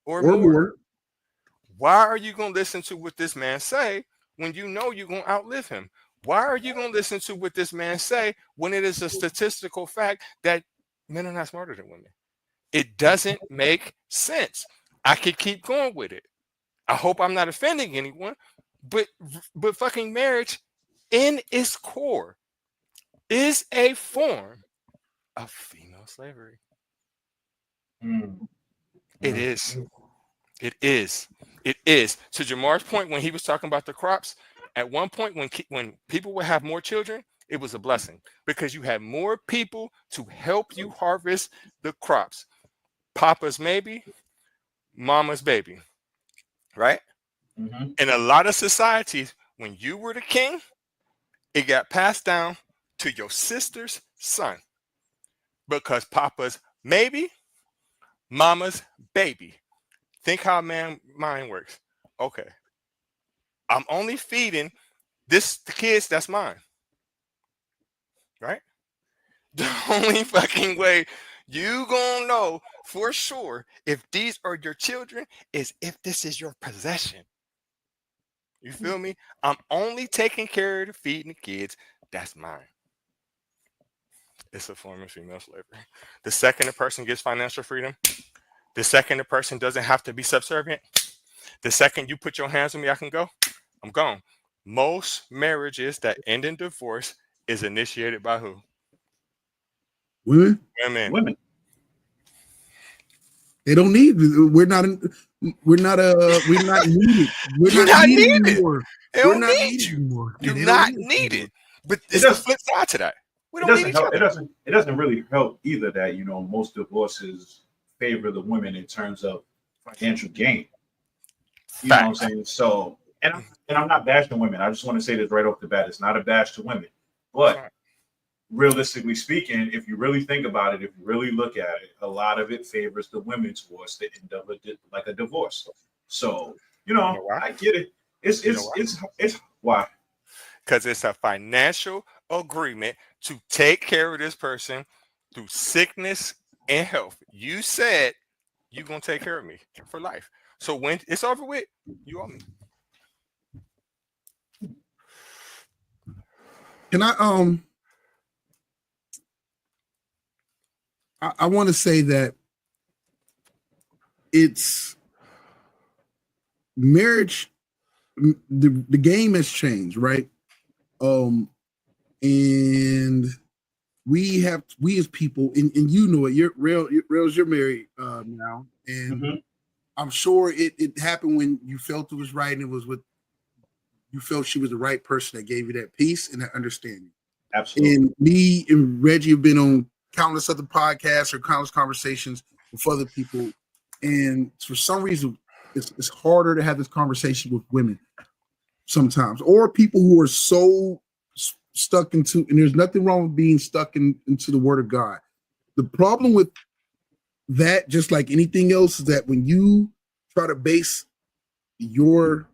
or more? Why are you gonna listen to what this man say when you know you're gonna outlive him? Why are you gonna listen to what this man say when it is a statistical fact that men are not smarter than women? It doesn't make sense. I could keep going with it. I hope I'm not offending anyone, but fucking marriage in its core is a form of female slavery. It is. It is. It is. To Jamar's point, when he was talking about the crops, at one point when people would have more children, it was a blessing because you had more people to help you harvest the crops. Papa's maybe, mama's baby, right? In a lot of societies, when you were the king, it got passed down to your sister's son because papa's maybe, mama's baby. Think how a man's mind works. Okay, I'm only feeding the kids that's mine, right? The only fucking way you gonna know for sure if these are your children is if this is your possession. You feel me? I'm only taking care of the feeding the kids. That's mine. It's a form of female slavery. The second a person gets financial freedom, the second a person doesn't have to be subservient, the second you put your hands on me, I can go, I'm gone. Most marriages that end in divorce is initiated by who? Women. Women. They don't need. We're not needed. We're not needed anymore. They don't need you. You're not needed. But it's the flip side to that. We don't need each other. It doesn't really help either that most divorces favor the women in terms of financial gain. You know what I'm saying? So, and I'm not bashing women. I just want to say this right off the bat. It's not a bash to women, but realistically speaking, if you really think about it, if you really look at it, a lot of it favors the women towards the end of a divorce. So, I get it. It's why? Because it's a financial agreement to take care of this person through sickness and health. You said you're gonna take care of me for life. So when it's over with, you owe me. Can I want to say that it's marriage. The game has changed, right? And we as people, and you know it. You're married now, and I'm sure it happened when you felt it was right, and it was you felt she was the right person that gave you that peace and that understanding. Absolutely. And me and Reggie have been on countless other podcasts or countless conversations with other people, and for some reason, it's harder to have this conversation with women sometimes, or people who are so stuck into. And there's nothing wrong with being stuck into the Word of God. The problem with that, just like anything else, is that when you try to base your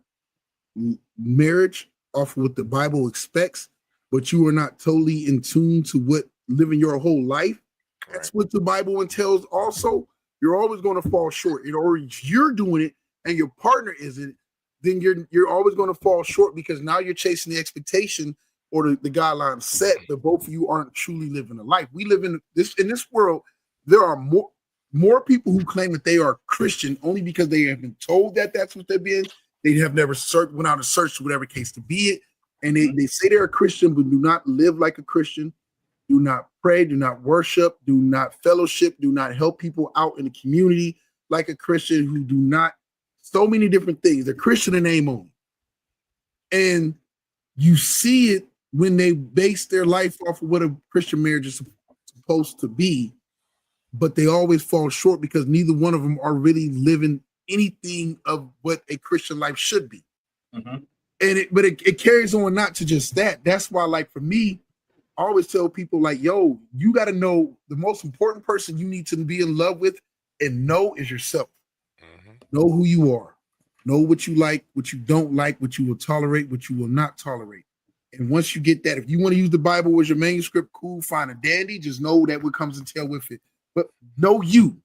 marriage off of what the Bible expects, but you are not totally in tune to what living your whole life, that's what the Bible entails also, you're always going to fall short. Or if you're doing it and your partner isn't, then you're always going to fall short because now you're chasing the expectation or the guidelines set, but both of you aren't truly living a life. We live in this world. There are more people who claim that they are Christian only because they have been told that that's what they're being. They have never went out and searched whatever case to be it. And they say they're a Christian, but do not live like a Christian, do not pray, do not worship, do not fellowship, do not help people out in the community like a Christian, who do not, so many different things. They're Christian in name only. And you see it when they base their life off of what a Christian marriage is supposed to be, but they always fall short because neither one of them are really living anything of what a Christian life should be. But it carries on not to just that. That's why, like for me, I always tell people like, yo, you got to know the most important person you need to be in love with and know is yourself. Know who you are. Know what you like, what you don't like, what you will tolerate, what you will not tolerate. And once you get that, if you want to use the Bible as your manuscript, cool, fine and dandy. Just know that what comes and tail with it. But know you.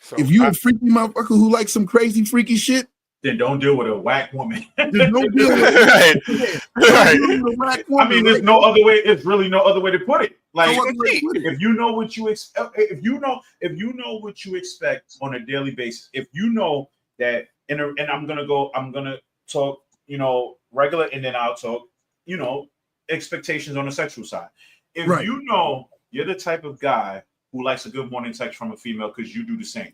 So If you a freaky motherfucker who likes some crazy freaky shit, then don't deal with a whack woman. just don't deal with Right. Right. a whack woman. I mean, there's no other way. It's really no other way to put it. Like, No other way to put it. if you know what you expect, if you know what you expect on a daily basis, if you know that, and I'm gonna talk, regular, and then I'll talk, expectations on the sexual side. If Right. you know you're the type of guy who likes a good morning text from a female because you do the same.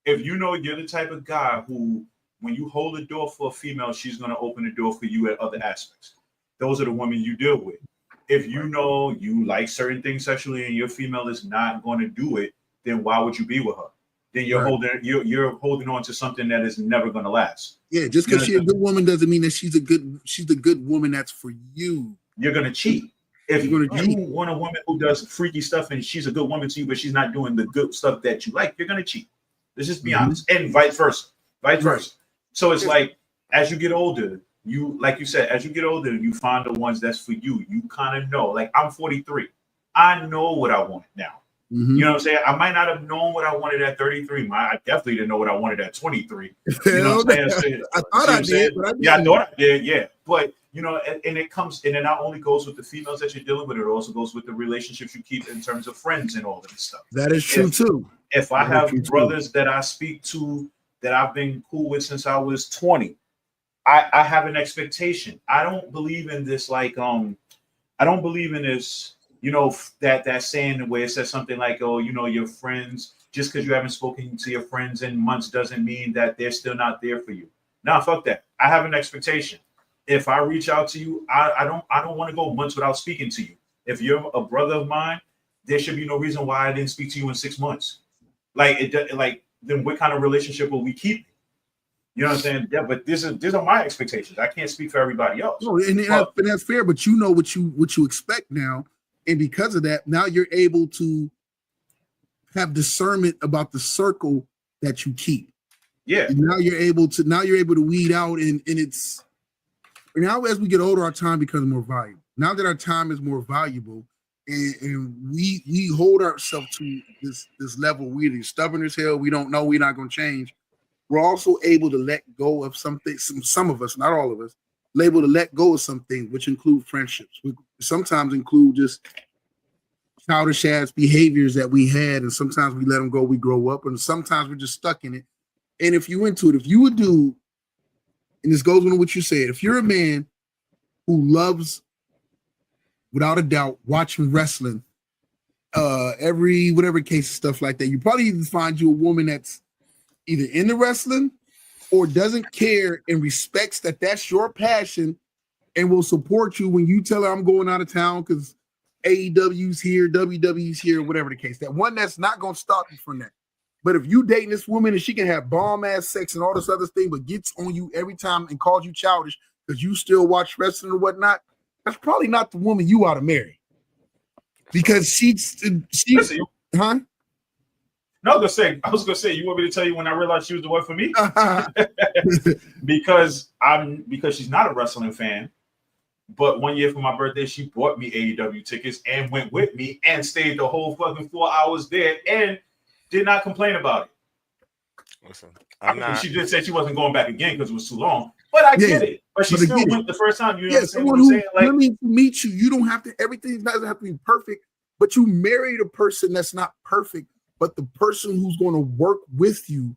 If you know you're the type of guy who, when you hold the door for a female, she's going to open the door for you at other aspects. Those are the women you deal with. If you know you like certain things sexually and your female is not going to do it, then why would you be with her? Then you're holding on to something that is never going to last. Yeah, just because she's a good woman doesn't mean that she's a good woman that's for you. You're going to cheat. If you want a woman who does freaky stuff and she's a good woman to you, but she's not doing the good stuff that you like, you're going to cheat. Let's just be honest. And vice versa. So it's like, as you get older, like you said, as you get older, you find the ones that's for you. You kind of know. Like, I'm 43. I know what I want now. Mm-hmm. You know what I'm saying? I might not have known what I wanted at 33. I definitely didn't know what I wanted at 23. You know what I'm saying? I thought I did, but I thought I did, yeah. But, and it not only goes with the females that you're dealing with, it also goes with the relationships you keep in terms of friends and all of this stuff. That is true, too. If I have brothers that I speak to that I've been cool with since I was 20, I have an expectation. I don't believe in this, like, I don't believe in this, that saying where it says something like, oh, your friends, just because you haven't spoken to your friends in months doesn't mean that they're still not there for you. Nah, fuck that. I have an expectation. If I reach out to you, I don't want to go months without speaking to you. If you're a brother of mine, there should be no reason why I didn't speak to you in 6 months. Then what kind of relationship will we keep? You know what I'm saying? Yeah, but these are my expectations. I can't speak for everybody else. No, and that's fair, but you know what you expect now. And because of that, now you're able to have discernment about the circle that you keep. Yeah. And now you're able to weed out, and it's now as we get older, our time becomes more valuable. Now that our time is more valuable, and we hold ourselves to this level, we're stubborn as hell. We don't know, we're not going to change. We're also able to let go of something. Some of us, not all of us, able to let go of some things, which include friendships. We sometimes include just childish ass behaviors that we had, and sometimes we let them go. We grow up, and sometimes we're just stuck in it. And if you into it, if you would do, and this goes on what you said, if you're a man who loves, without a doubt, watching wrestling, every whatever case of stuff like that, you probably even find you a woman that's either into wrestling or doesn't care and respects that that's your passion and will support you when you tell her I'm going out of town because AEW's here, WWE's here, whatever the case. That one that's not going to stop you from that. But if you dating this woman and she can have bomb ass sex and all this other thing, but gets on you every time and calls you childish because you still watch wrestling or whatnot, that's probably not the woman you ought to marry. Because she's huh? No, I was gonna say, you want me to tell you when I realized she was the one for me? because she's not a wrestling fan. But one year for my birthday, she bought me AEW tickets and went with me and stayed the whole fucking 4 hours there and did not complain about it. Listen, she did say she wasn't going back again because it was too long. But I get it. But she still went the first time. You understand what I'm saying? Like, to meet you, you don't have to. Everything doesn't have to be perfect. But you married a person that's not perfect, but the person who's going to work with you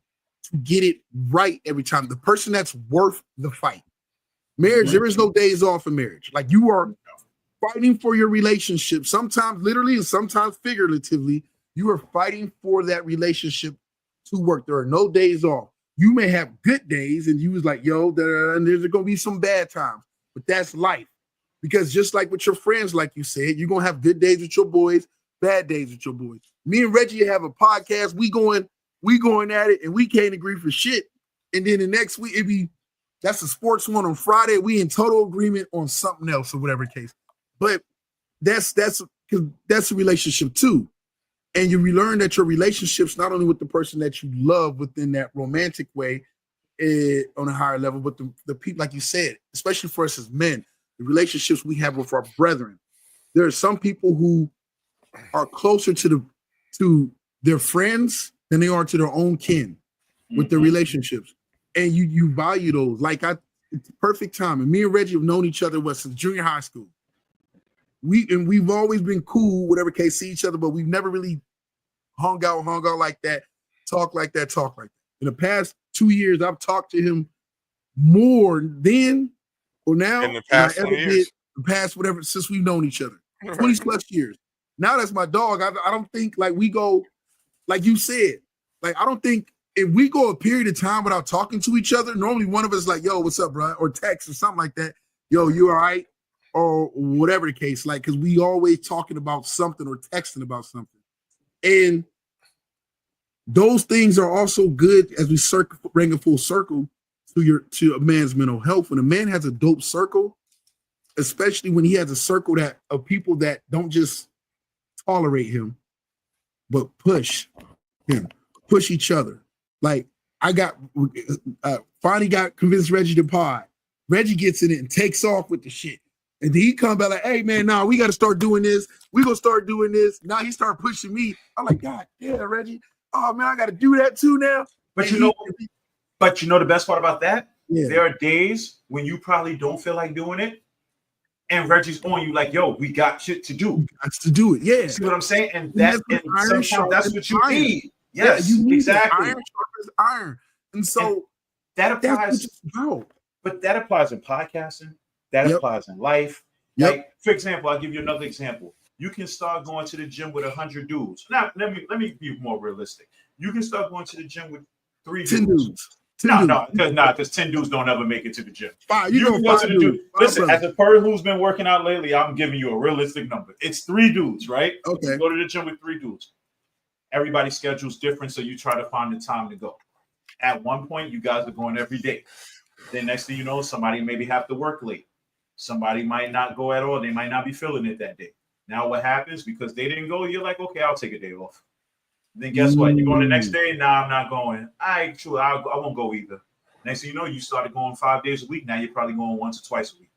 to get it right every time. The person that's worth the fight. Marriage, there is no days off in marriage. Like, you are fighting for your relationship, sometimes literally and sometimes figuratively. You are fighting for that relationship to work. There are no days off. You may have good days and you was like, yo, and there's going to be some bad times, but that's life. Because just like with your friends, like you said, you're going to have good days with your boys, bad days with your boys. Me and Reggie have a podcast. We going at it and we can't agree for shit. And then the next week, that's a sports one on Friday. We in total agreement on something else or whatever case. But that's because that's a relationship too. And you relearn that your relationships, not only with the person that you love within that romantic way on a higher level, but the people, like you said, especially for us as men, the relationships we have with our brethren. There are some people who are closer to their friends than they are to their own kin with their relationships. And you value those. Like it's perfect time. And me and Reggie have known each other since junior high school. We've always been cool, whatever case, see each other, but we've never really hung out like that, talk like that. In the past 2 years, I've talked to him more then or now in the past than I ever 20 years. did the past whatever since we've known each other. 20 plus years. Now that's my dog. I don't think like we go, like you said, like I don't think if we go a period of time without talking to each other, normally one of us is like, yo, what's up, bro? Or text or something like that. Yo, you all right? Or whatever the case, like, because we always talking about something or texting about something. And those things are also good as we bring a full circle to a man's mental health. When a man has a dope circle, especially when he has a circle of people that don't just tolerate him, but push each other. Like I finally got convinced Reggie to pod. Reggie gets in it and takes off with the shit. And then he come back like, hey man, nah, we got to start doing this. We gonna start doing this. Now he started pushing me. I'm like, God damn, Reggie. Oh man, I got to do that too now. But you know the best part about that? Yeah. There are days when you probably don't feel like doing it, and Reggie's on you like, yo, we got shit to do. Got to do it. Yeah. See what I'm saying? And sometimes that's what you need. Yes, you need exactly. Iron sharpens iron. And so that applies. But that applies in podcasting. That applies in life. Yep. Like, for example, I'll give you another example. You can start going to the gym with 100 dudes. Now, let me be more realistic. You can start going to the gym with 10 dudes. No, because 10 dudes don't ever make it to the gym. You can go to the dude. Listen, as a person who's been working out lately, I'm giving you a realistic number. It's 3 dudes, right? Okay. You go to the gym with 3 dudes. Everybody's schedule's different, so you try to find the time to go. At one point, you guys are going every day. Then next thing you know, somebody maybe have to work late. Somebody might not go at all. They might not be feeling it that day. Now what happens? Because they didn't go, you're like, okay, I'll take a day off. Then guess what? You go the next day? Nah, I'm not going. I won't go either. Next thing you know, you started going 5 days a week. Now you're probably going once or twice a week.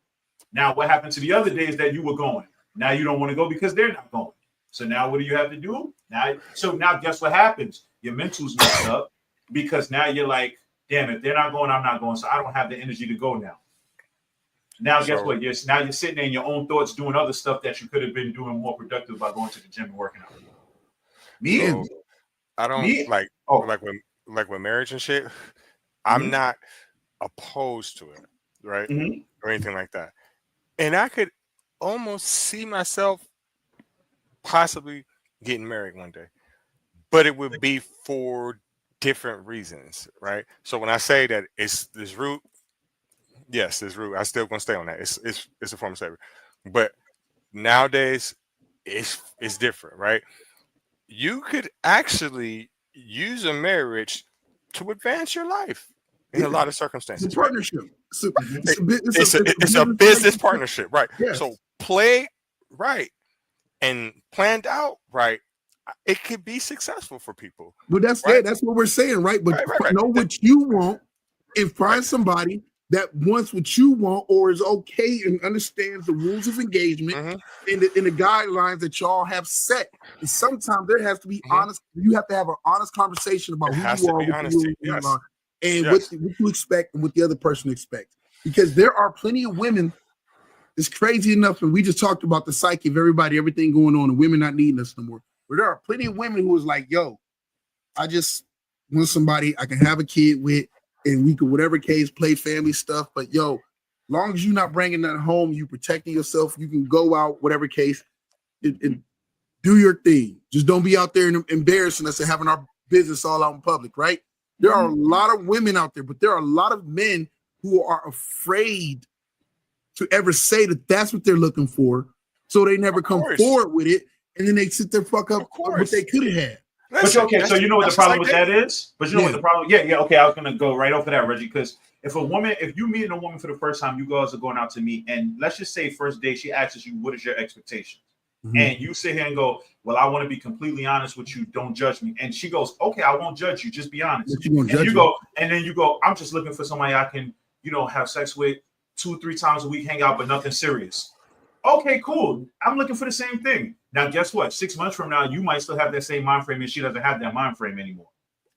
Now what happened to the other days that you were going? Now you don't want to go because they're not going. So now what do you have to do? Now guess what happens? Your mental's messed up because now you're like, damn, if they're not going, I'm not going. So I don't have the energy to go now. Now, guess what? You're sitting there in your own thoughts doing other stuff that you could have been doing more productive by going to the gym and working out. I don't like with marriage and shit. I'm not opposed to it, right? Or anything like that. And I could almost see myself possibly getting married one day, but it would be for different reasons, right? So when I say that it's this route. Yes, it's rude. I still gonna stay on that. It's a form of slavery, but nowadays it's different, right? You could actually use a marriage to advance your life in a lot of circumstances. It's a partnership. It's a business partnership, right? Yes. So play right and planned out right. It could be successful for people. But that's what we're saying, right? But know what you want and find somebody that wants what you want or is okay and understands the rules of engagement and the guidelines that y'all have set. And sometimes there has to be honest. You have to have an honest conversation about who you are, what you expect and what the other person expects. Because there are plenty of women. It's crazy enough, and we just talked about the psyche of everybody, everything going on, and women not needing us no more. But there are plenty of women who is like, yo, I just want somebody I can have a kid with. And we could, whatever case, play family stuff. But yo, long as you're not bringing that home, you protecting yourself, you can go out, whatever case, and do your thing. Just don't be out there and embarrassing us and having our business all out in public, right? There are a lot of women out there, but there are a lot of men who are afraid to ever say that that's what they're looking for. So they never come forward with it. And then they sit there fuck up what they could have had. But okay, so you know what the problem with that is? But you know what the problem? Yeah, okay, I was gonna go right off of that, Reggie, because if you meet a woman for the first time, you guys are going out to meet, and let's just say first day she asks you, what is your expectation? and you sit here and go, well, I want to be completely honest with you. Don't judge me. And she goes, okay, I won't judge you. Just be honest. And then you go, I'm just looking for somebody I can, have sex with 2-3 times a week, hang out, but nothing serious. Okay, cool. I'm looking for the same thing. Now, guess what? 6 months from now, you might still have that same mind frame, and she doesn't have that mind frame anymore.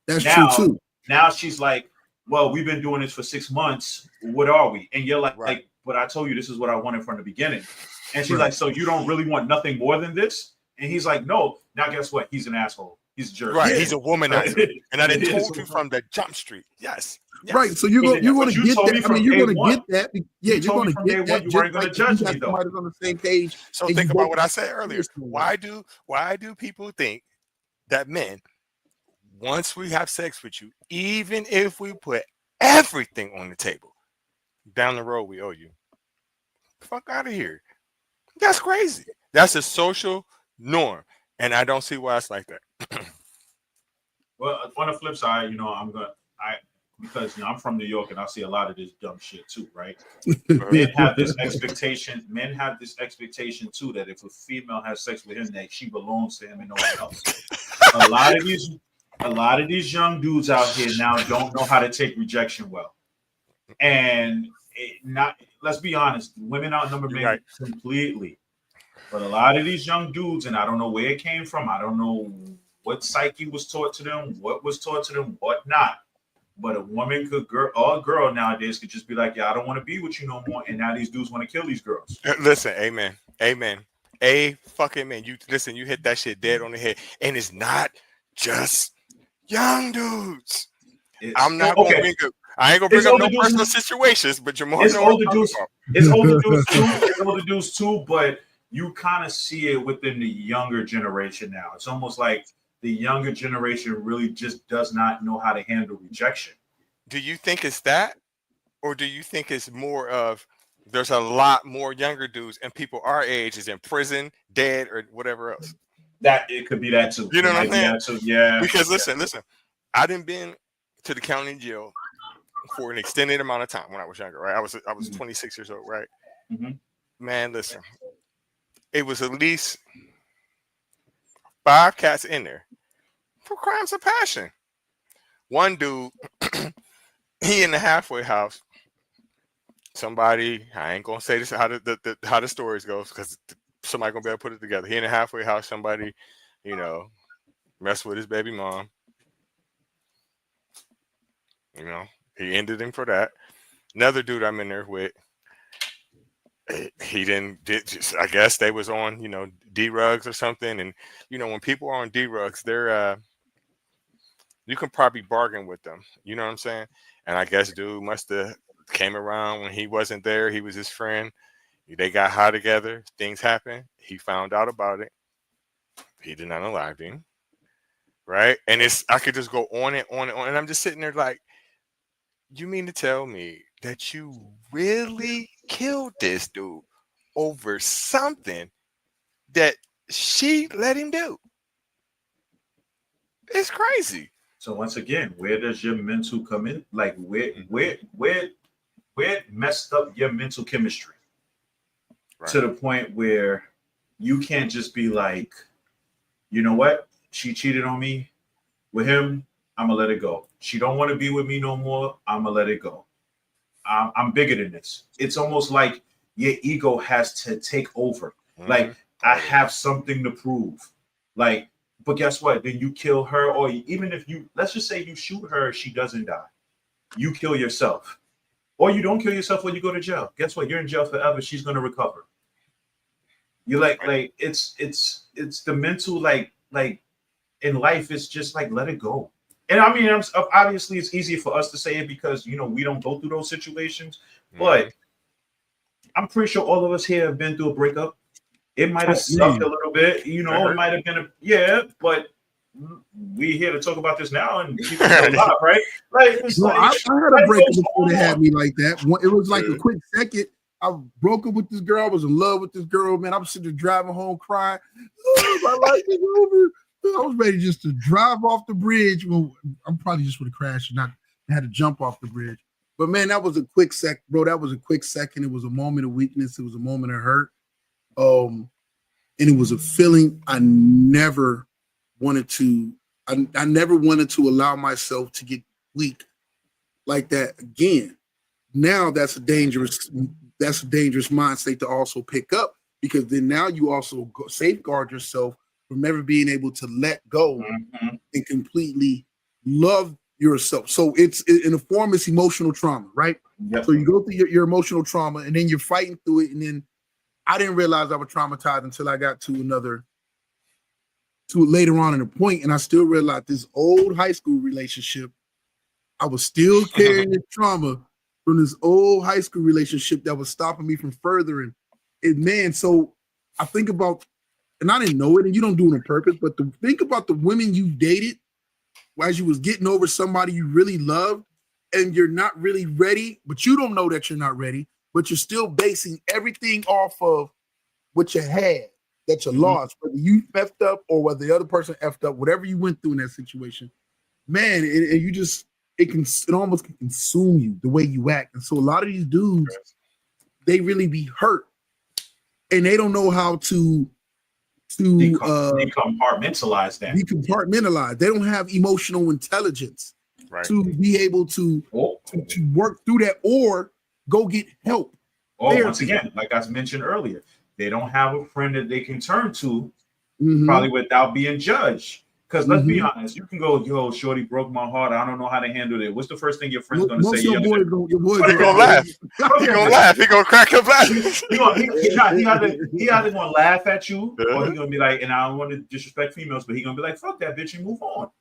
That's true too. Now she's like, well, we've been doing this for 6 months. What are we? And you're like, but I told you this is what I wanted from the beginning. And she's like, so you don't really want nothing more than this? And he's like, no. Now, guess what? He's an asshole. He's a jerk. Right. He's a womanizer. And I done told you from the jump street. Yes. Right. So you're going to get that. I mean, you're going to get that. Yeah, you're going to get that. You weren't going to judge me, though. Somebody's on the same page. So think about what I said earlier. Why do people think that men, once we have sex with you, even if we put everything on the table, down the road we owe you? Fuck out of here. That's crazy. That's a social norm, and I don't see why it's like that. Well, on the flip side, because I'm from New York and I see a lot of this dumb shit too, right? Men have this expectation too that if a female has sex with him, that she belongs to him and no one else. A lot of these young dudes out here now don't know how to take rejection well, and let's be honest, women outnumber men completely. But a lot of these young dudes, and I don't know where it came from, I don't know what psyche was taught to them, what was taught to them, what not. But a woman a girl nowadays could just be like, yeah, I don't want to be with you no more. And now these dudes want to kill these girls. Listen, amen. A fucking man. You hit that shit dead on the head. And it's not just young dudes. I'm not going to bring up. I ain't gonna bring up no personal situations, but Jamar, it's older dudes too, but you kind of see it within the younger generation now. It's almost like the younger generation really just does not know how to handle rejection. Do you think it's that, or do you think it's more of there's a lot more younger dudes and people our age is in prison, dead, or whatever else? That it could be that too. You know what I'm saying? Yeah. Because listen, I didn't been to the county jail for an extended amount of time when I was younger, right? I was 26 years old, right? Mm-hmm. Man, listen, it was at least 5 cats in there for crimes of passion. One dude, he in the halfway house. Somebody, I ain't gonna say this how the stories goes because somebody gonna be able to put it together. He in the halfway house. Somebody, messed with his baby mom. He ended him for that. Another dude I'm in there with, he I guess they was on, D-rugs or something. And, when people are on D-rugs, they're, you can probably bargain with them. You know what I'm saying? And I guess dude must have came around when he wasn't there. He was his friend. They got high together. Things happened. He found out about it. He did not unalive him. Right? And I could just go on and on and on. And I'm just sitting there like, you mean to tell me that you really killed this dude over something that she let him do? It's crazy. So once again, where does your mental come in? Like where messed up your mental chemistry to the point where you can't just be like, you know what? She cheated on me with him. I'm gonna let it go. She don't want to be with me no more. I'm gonna let it go. I'm bigger than this. It's almost like your ego has to take over. Mm-hmm. Like I have something to prove. Like, but guess what? Then you kill her, or even if let's just say you shoot her, she doesn't die. You kill yourself, or you don't kill yourself when you go to jail. Guess what? You're in jail forever. She's gonna recover. You're like it's the mental like in life. It's just like let it go. And I mean, obviously, it's easier for us to say it because, we don't go through those situations. Mm-hmm. But I'm pretty sure all of us here have been through a breakup. It might have sucked a little bit. It might have been but we here to talk about this now and keep it alive, right? Like, I had a breakup before they had me like that. It was like a quick second. I broke up with this girl. I was in love with this girl, man. I was sitting there driving home crying. Oh, my life is over. I was ready just to drive off the bridge. Well, I probably just would have crashed and not had to jump off the bridge. But man, that was a quick sec, bro. That was a quick second. It was a moment of weakness. It was a moment of hurt. and it was a feeling I never wanted to. I never wanted to allow myself to get weak like that again. Now that's a dangerous mind state to also pick up, because then now you also safeguard yourself from never being able to let go and completely love yourself. So it's in a form, it's emotional trauma, right? Yep. So you go through your emotional trauma, and then you're fighting through it. And then I didn't realize I was traumatized until I got to later on in the point, and I still realized this old high school relationship. I was still carrying this trauma from this old high school relationship that was stopping me from furthering it, man. So I think about, and I didn't know it, and you don't do it on purpose, but think about the women you dated as you was getting over somebody you really loved, and you're not really ready, but you don't know that you're not ready, but you're still basing everything off of what you had that you lost, whether you effed up or whether the other person effed up, whatever you went through in that situation, man, and you just, it almost can consume you the way you act. And so a lot of these dudes, they really be hurt, and they don't know how to compartmentalize that. Decompartmentalize. They don't have emotional intelligence to be able to work through that or go get help. Or once again, like I mentioned earlier, they don't have a friend that they can turn to, probably without being judged. Because let's be honest, you can go, yo, shorty broke my heart. I don't know how to handle it. What's the first thing your friend's going to say? Your boy gonna laugh. He gonna laugh. He gonna crack up laugh. He either gonna laugh at you, or he gonna be like, and I don't want to disrespect females, but he gonna be like, fuck that bitch and move on.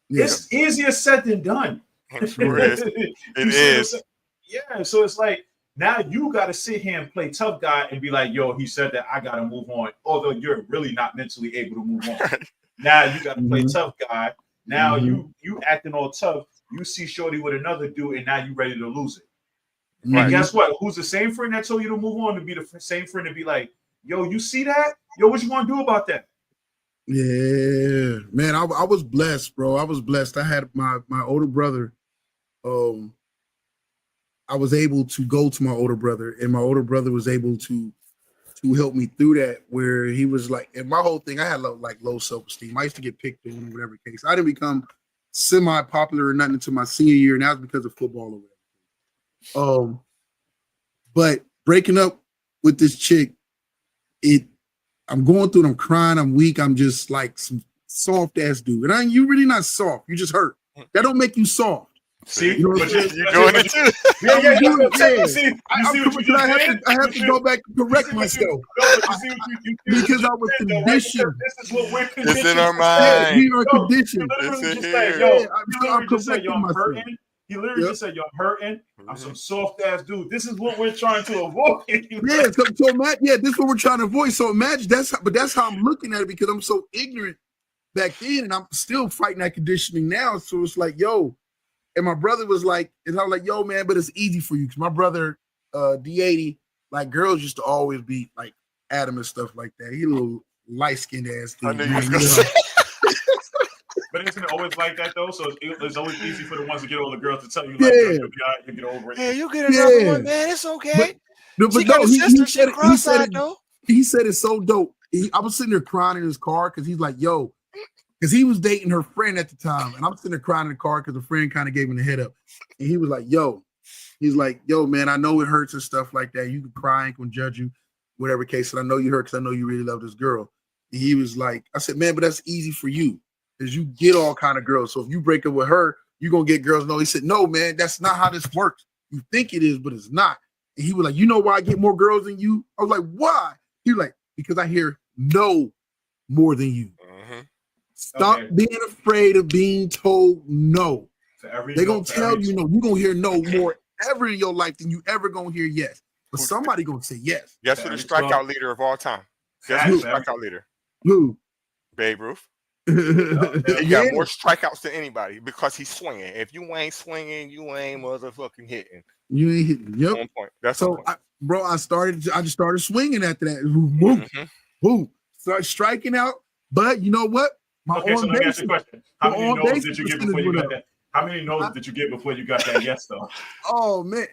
Yeah. It's easier said than done. Sure is. It is. Yeah, so it's like, now you got to sit here and play tough guy and be like, yo, he said that, I got to move on, although you're really not mentally able to move on. Now you got to play tough guy. Now you acting all tough. You see shorty with another dude, and now you ready to lose it. And guess what? Who's the same friend that told you to move on to be the same friend to be like, yo, you see that? Yo, what you want to do about that? Yeah, man, I was blessed, bro. I was blessed. I had my older brother. I was able to go to my older brother, and my older brother was able to help me through that, where he was like, and my whole thing, I had low self-esteem. I used to get picked on, whatever case. I didn't become semi-popular or nothing until my senior year, and that was because of football or whatever. But breaking up with this chick, I'm going through it, I'm crying, I'm weak, I'm just like some soft-ass dude. And you really not soft, you just hurt. That don't make you soft. See, you know you're doing it too. I have to go back and correct myself because I was conditioned. This is what we're conditioned. It's in our mind. We are conditioned. I'm hurting. He literally just said, "You're hurting. I'm some soft ass dude." This is what we're trying to avoid. This is what we're trying to avoid. So imagine that's how I'm looking at it, because I'm so ignorant back then, and I'm still fighting that conditioning now. So it's like, yo. And my brother was like, and I was like, yo, man, but it's easy for you. Because my brother, D80, like, girls used to always be like Adam and stuff like that. He a little light-skinned ass dude. I knew you was gonna say. But isn't it always like that, though? So it's always easy for the ones to get all the girls to tell you, like, you'll be all right, you'll get over it. Yeah, you get another one, man. It's okay. But he said it's so dope. I was sitting there crying in his car because he's like, yo, because he was dating her friend at the time, and I'm sitting there crying in the car because the friend kind of gave him the head up, and he was like, "Yo," he's like, "Yo, man, I know it hurts and stuff like that. You can cry, I ain't gonna judge you, whatever case. And I know you hurt because I know you really love this girl." And he was like, "I said, man, but that's easy for you because you get all kind of girls. So if you break up with her, you gonna get girls." No, he said, "No, man, that's not how this works. You think it is, but it's not." And he was like, "You know why I get more girls than you?" I was like, "Why?" He was like, "Because I hear no more than you." Stop being afraid of being told no. They're going to tell you no. You're going to hear no more ever in your life than you ever going to hear yes. But somebody going to say yes. Guess who the strikeout leader of all time? Guess who's the strikeout leader? Who? Babe Ruth. He got more strikeouts than anybody because he's swinging. If you ain't swinging, you ain't motherfucking hitting. You ain't hitting. Yep. One point. That's so, I just started swinging after that. Boom. Start striking out. But you know what? Okay, so let me ask you a question. How many no's did you get before you got that? How many no's did you get before you got that yes, though? Oh, man.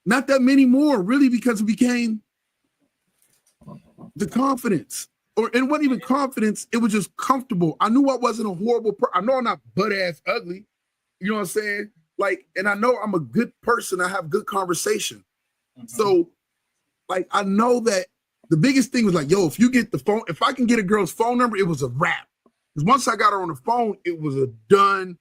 Not that many more, really, because it became the confidence. or it wasn't even confidence. It was just comfortable. I knew I wasn't a horrible person. I know I'm not butt ass ugly. You know what I'm saying? Like, and I know I'm a good person. I have good conversation. So, like, I know that the biggest thing was like, yo, if you get the phone, if I can get a girl's phone number, it was a wrap. Because once I got her on the phone, it was a done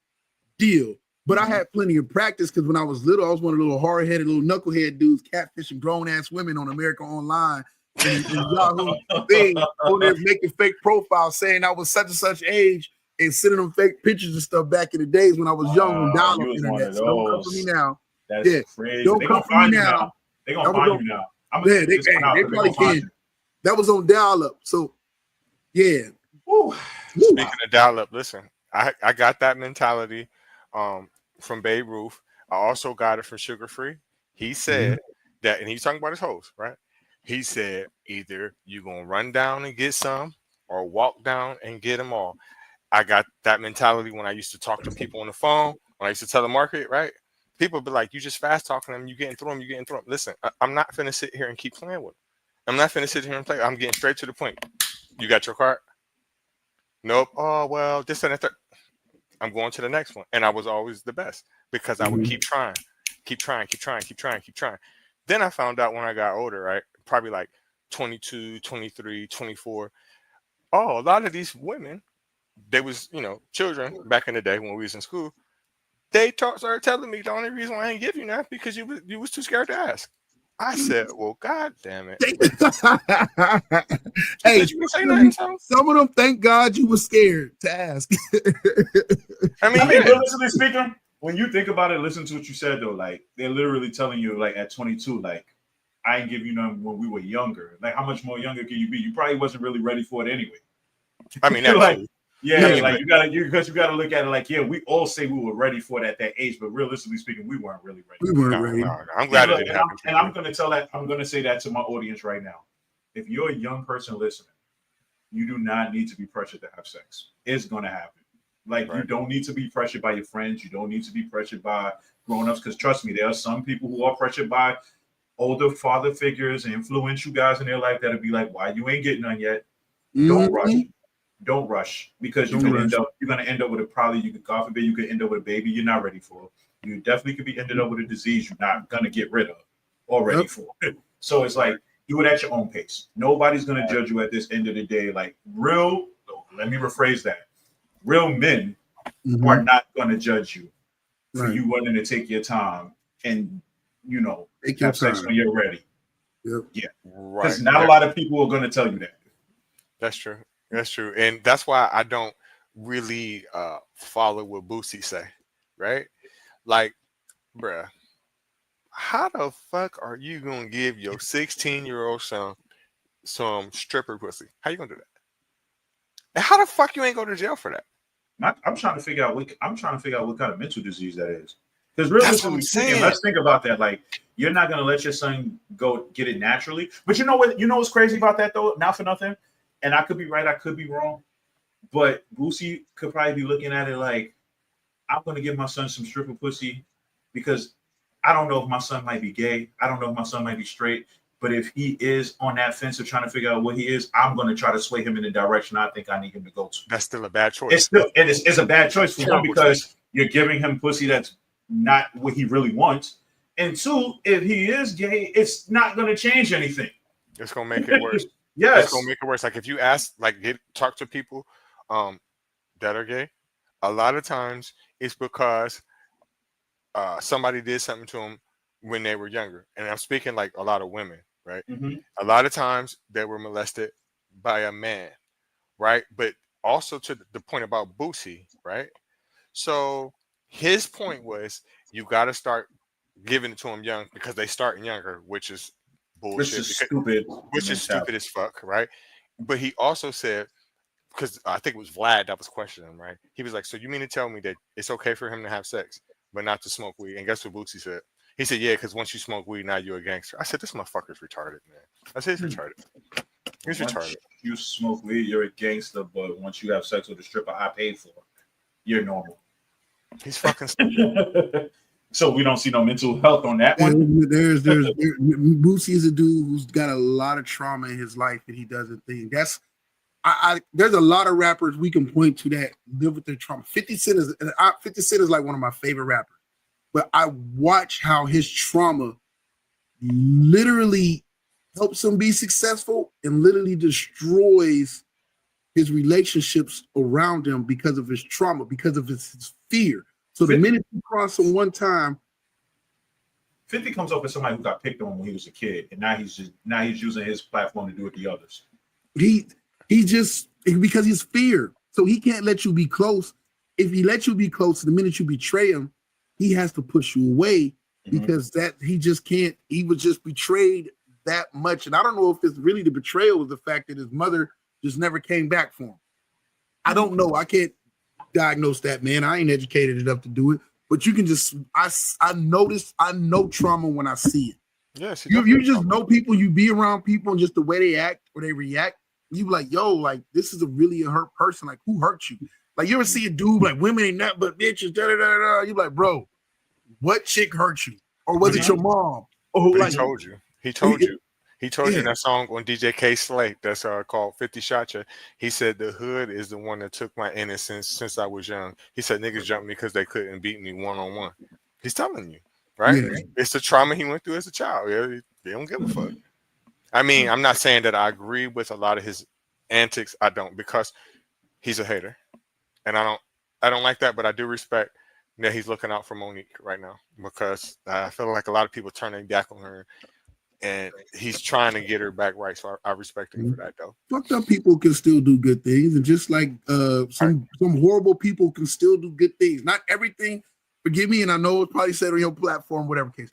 deal. But I had plenty of practice because when I was little, I was one of the little hard-headed, little knucklehead dudes catfishing grown-ass women on America Online and Yahoo thing on there making fake profiles saying I was such and such age and sending them fake pictures and stuff back in the days when I was young on dial-up internet. So don't come for me now. That's crazy. Don't come for me now. They're going to find you now. Yeah, they probably can. That was on dial-up. So, yeah. Woo. Speaking of dial-up, listen, I got that mentality from Babe Ruth. I also got it from Sugar Free. He said that, and he's talking about his hoes, right? He said either you're going to run down and get some or walk down and get them all. I got that mentality when I used to talk to people on the phone, when I used to telemarket, right? People be like, you just fast talking them, you getting through them, Listen, I'm not finna sit here and keep playing with them. I'm not finna sit here and play. I'm getting straight to the point. You got your card? Nope. Oh, well, this and that. I'm going to the next one. And I was always the best because I would keep trying. Then I found out when I got older, right? Probably like 22, 23, 24. Oh, a lot of these women, they was, children back in the day when we was in school. They started telling me the only reason why I didn't give you that because you was too scared to ask. I said, well, God damn it. Hey, some of them, thank God you were scared to ask. I mean, realistically speaking, when you think about it, listen to what you said, though. Like, they're literally telling you, like, at 22, like, I ain't give you none when we were younger. Like, how much more younger can you be? You probably wasn't really ready for it anyway. I mean, that's like, like you gotta look at it like, yeah, we all say we were ready for it at that age, but realistically speaking, we weren't really ready. We weren't ready. No. I'm glad it didn't happen. And I'm gonna say that to my audience right now. If you're a young person listening, you do not need to be pressured to have sex. It's gonna happen. Like, you don't need to be pressured by your friends. You don't need to be pressured by grown-ups. Because trust me, there are some people who are pressured by older father figures and influential guys in their life that'll be like, why you ain't getting none yet? Don't rush because you're gonna end up with God forbid you could end up with a baby you're not ready for. You definitely could be ended up with a disease you're not gonna get rid of or ready for. So it's like, do it at your own pace. Nobody's gonna judge you at this end of the day. Like, let me rephrase that. Real men are not gonna judge you for you wanting to take your time and have sex when you're ready. Yeah, because not a lot of people are gonna tell you that. That's true. That's true. And that's why I don't really follow what Boosie say, right? Like, bruh, how the fuck are you going to give your 16-year-old son some stripper pussy? How you going to do that? And how the fuck you ain't go to jail for that? I'm trying to figure out what kind of mental disease that is. Because realistically speaking, let's think about that. Like, you're not going to let your son go get it naturally. But you know what's crazy about that, though? Not for nothing. And I could be right, I could be wrong, but Boosie could probably be looking at it like, I'm going to give my son some stripper pussy because I don't know if my son might be gay. I don't know if my son might be straight. But if he is on that fence of trying to figure out what he is, I'm going to try to sway him in the direction I think I need him to go to. That's still a bad choice. It's a bad choice for one, because you're giving him pussy that's not what he really wants. And two, if he is gay, it's not going to change anything. It's going to make it worse. Yes. It's gonna make it worse. Like, if you ask, talk to people that are gay, a lot of times it's because somebody did something to them when they were younger. And I'm speaking like a lot of women, right? A lot of times they were molested by a man, right? But also to the point about Boosie, right? So his point was, you got to start giving it to them young because they starting younger, which is bullshit. Which is stupid as fuck, right? But he also said, because I think it was Vlad that was questioning him, right? He was like, so you mean to tell me that it's okay for him to have sex, but not to smoke weed? And guess what Bootsy said? He said, yeah, because once you smoke weed, now you're a gangster. I said, this motherfucker's retarded, man. I said, he's retarded. He's retarded. You smoke weed, you're a gangster, but once you have sex with a stripper I paid for, you're normal. He's fucking stupid. So we don't see no mental health on that one. Boosie is a dude who's got a lot of trauma in his life that he doesn't think. there's a lot of rappers we can point to that live with their trauma. 50 Cent is like one of my favorite rappers, but I watch how his trauma literally helps him be successful and literally destroys his relationships around him because of his trauma, because of his fear. So the minute you cross him one time, 50 comes up as somebody who got picked on when he was a kid, and now he's using his platform to do it to others. He just, because he's fear, so he can't let you be close. If he lets you be close, the minute you betray him, he has to push you away because that he just can't. He was just betrayed that much, and I don't know if it's really the betrayal was the fact that his mother just never came back for him. I don't know. I can't diagnose that, man. I ain't educated enough to do it. But you can just, I know trauma when I see it. Yes, you just know people, you be around people and just the way they act or they react, you be like, yo, like this is a hurt person. Like who hurt you? Like you ever see a dude like women ain't nothing but bitches, da da da da. You like, bro, what chick hurt you? Or was it your mom? Or But like, he told you. He told you. He told you in that song on DJ K Slate that's called 50 Shot Ya. He said the hood is the one that took my innocence since I was young. He said niggas jumped me because they couldn't beat me one-on-one. He's telling you, right? Yeah. It's the trauma he went through as a child. They don't give a fuck. I mean, I'm not saying that I agree with a lot of his antics. I don't, because he's a hater. And I don't like that, but I do respect that he's looking out for Monique right now, because I feel like a lot of people turn their back on her. And he's trying to get her back right, so I respect him for that, though. Fucked up people can still do good things, and just like some horrible people can still do good things. Not everything. Forgive me, and I know it's probably said on your platform, whatever case.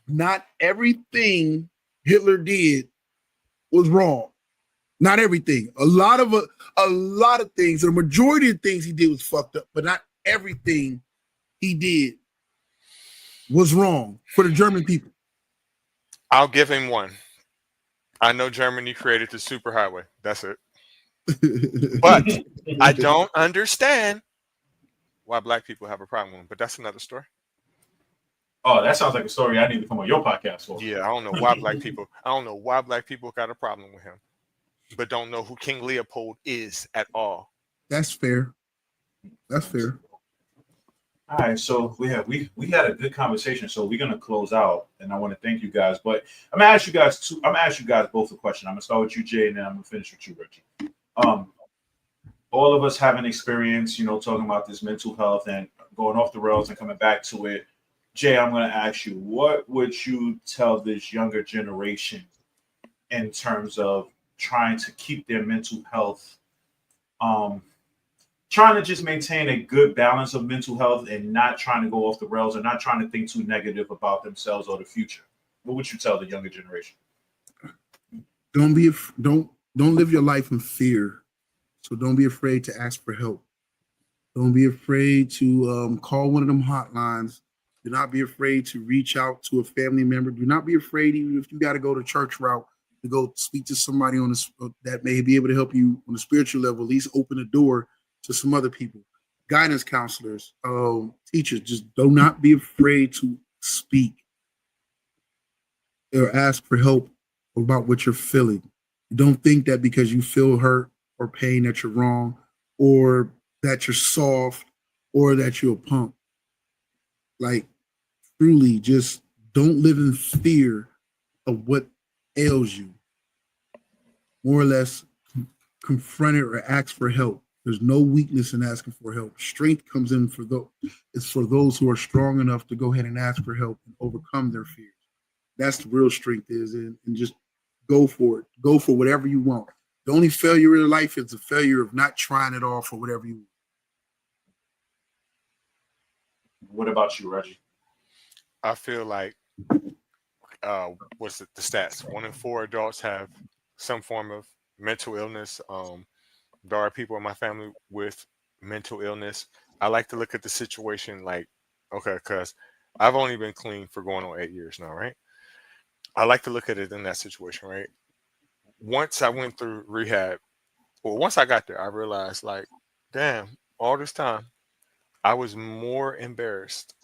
Not everything Hitler did was wrong. Not everything. A lot of things. The majority of things he did was fucked up, but not everything he did was wrong for the German people. I'll give him one. I know Germany created the superhighway. That's it. But I don't understand why black people have a problem with him. But that's another story. Oh, that sounds like a story I need to come on your podcast for. Yeah, I don't know why black people got a problem with him, but don't know who King Leopold is at all. That's fair. That's fair. All right, so we had a good conversation. So we're gonna close out, and I want to thank you guys. But I'm gonna ask you guys both a question. I'm gonna start with you, Jay, and then I'm gonna finish with you, Reggie. All of us have an experience, talking about this mental health and going off the rails and coming back to it. Jay, I'm gonna ask you, what would you tell this younger generation in terms of trying to keep their mental health? Trying to just maintain a good balance of mental health and not trying to go off the rails and not trying to think too negative about themselves or the future. What would you tell the younger generation? Don't live your life in fear. So don't be afraid to ask for help. Don't be afraid to call one of them hotlines. Do not be afraid to reach out to a family member. Do not be afraid, even if you got to go the church route, to go speak to somebody that may be able to help you on a spiritual level, at least open the door to some other people, guidance counselors, teachers. Just do not be afraid to speak or ask for help about what you're feeling. Don't think that because you feel hurt or pain that you're wrong, or that you're soft, or that you're a punk. Like, truly, just don't live in fear of what ails you. More or less, confront it or ask for help. There's no weakness in asking for help. Strength comes in for those who are strong enough to go ahead and ask for help and overcome their fears. That's the real strength is, and just go for it. Go for whatever you want. The only failure in life is the failure of not trying it all for whatever you want. What about you, Reggie? I feel like, what's the stats? 1 in 4 adults have some form of mental illness. There are people in my family with mental illness. I like to look at the situation like, okay, because I've only been clean for going on 8 years now, right? I like to look at it in that situation, right? Once I went through rehab, once I got there, I realized, like, damn, all this time, I was more embarrassed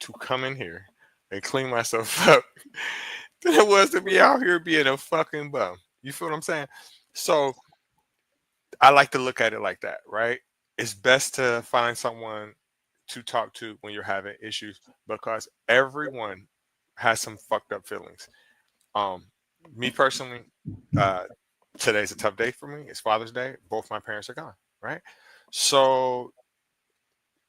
to come in here and clean myself up than it was to be out here being a fucking bum. You feel what I'm saying? So I like to look at it like that, right? It's best to find someone to talk to when you're having issues because everyone has some fucked up feelings. Um, Me personally, uh, today's a tough day for me. It's Father's Day. Both my parents are gone, right? So,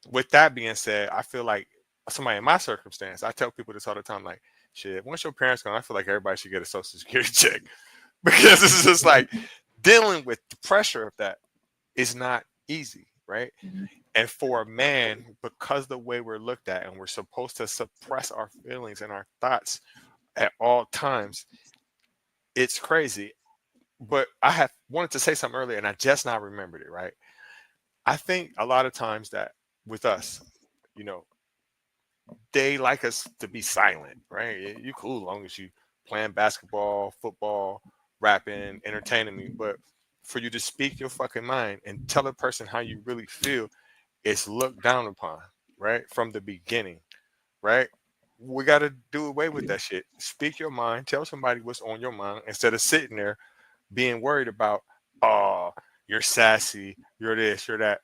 with that being said, I feel like somebody in my circumstance, I tell people this all the time, like, shit, once your parents gone, I feel like everybody should get a social security check because it's just like dealing with the pressure of that is not easy, right? And for a man, because the way we're looked at and we're supposed to suppress our feelings and our thoughts at all times, it's crazy. But I have wanted to say something earlier and I just now remembered it, right? I think a lot of times that with us, you know, they like us to be silent, right? You cool as long as you playing basketball, football, rapping, entertaining me. But for you to speak your fucking mind and tell a person how you really feel, it's looked down upon, right? From the beginning, right? We got to do away with that shit. Speak your mind. Tell somebody what's on your mind instead of sitting there being worried about, oh, you're sassy, you're this, you're that.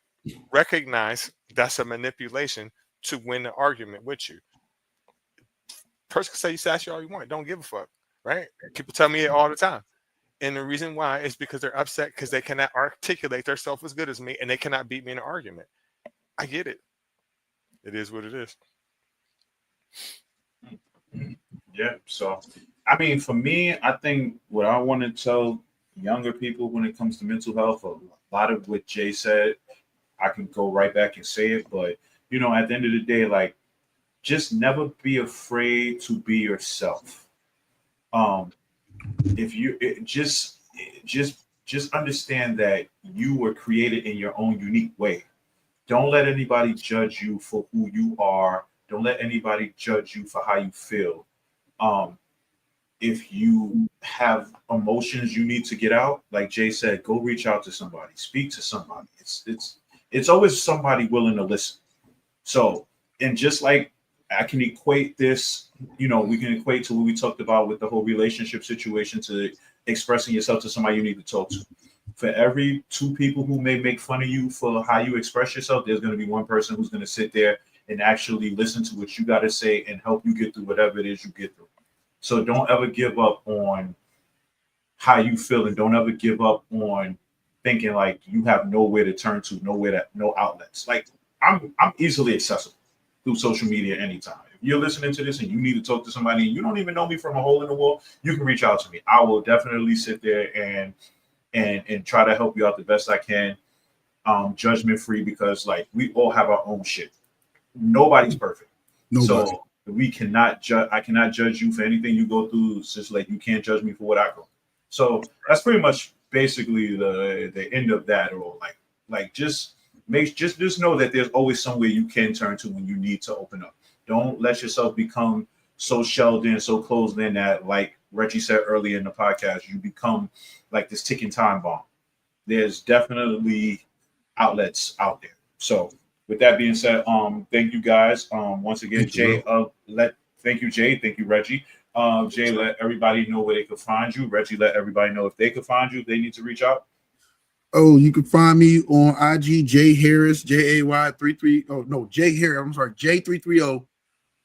Recognize that's a manipulation to win the argument with you. Person can say you sassy all you want. Don't give a fuck, right? People tell me it all the time. And the reason why is because they're upset because they cannot articulate themselves as good as me and they cannot beat me in an argument. I get it. It is what it is. Yeah. So, I mean, for me, I think what I want to tell younger people when it comes to mental health, a lot of what Jay said, I can go right back and say it. But, you know, at the end of the day, like, just never be afraid to be yourself. If you just understand that you were created in your own unique way. Don't let anybody judge you for who you are. Don't let anybody judge you for how you feel. If you have emotions you need to get out, like Jay said, go reach out to somebody, speak to somebody. It's always somebody willing to listen. So, and just like I can equate this, you know, we can equate to what we talked about with the whole relationship situation to expressing yourself to somebody you need to talk to. For every two people who may make fun of you for how you express yourself, there's going to be one person who's going to sit there and actually listen to what you got to say and help you get through whatever it is you get through. So don't ever give up on how you feel and don't ever give up on thinking like you have nowhere to turn to, no outlets. Like I'm easily accessible through social media anytime. If you're listening to this and you need to talk to somebody and you don't even know me from a hole in the wall, you can reach out to me. I will definitely sit there and try to help you out the best I can, judgment free, because like we all have our own shit. Nobody's perfect. Nobody. So we cannot judge. I cannot judge you for anything you go through. It's just like you can't judge me for what I go. So that's pretty much basically the end of that. Or like just know that there's always somewhere you can turn to when you need to open up. Don't let yourself become so shelled in, so closed in that, like Reggie said earlier in the podcast, you become like this ticking time bomb. There's definitely outlets out there. So with that being said, thank you guys. Once again, thank Jay, thank you, Jay. Thank you, Reggie. Jay, let everybody know where they could find you. Reggie, let everybody know if they could find you, if they need to reach out. Oh, you can find me on IG, Jay Harris, JAY33. Oh, no, Jay Harris. I'm sorry, J330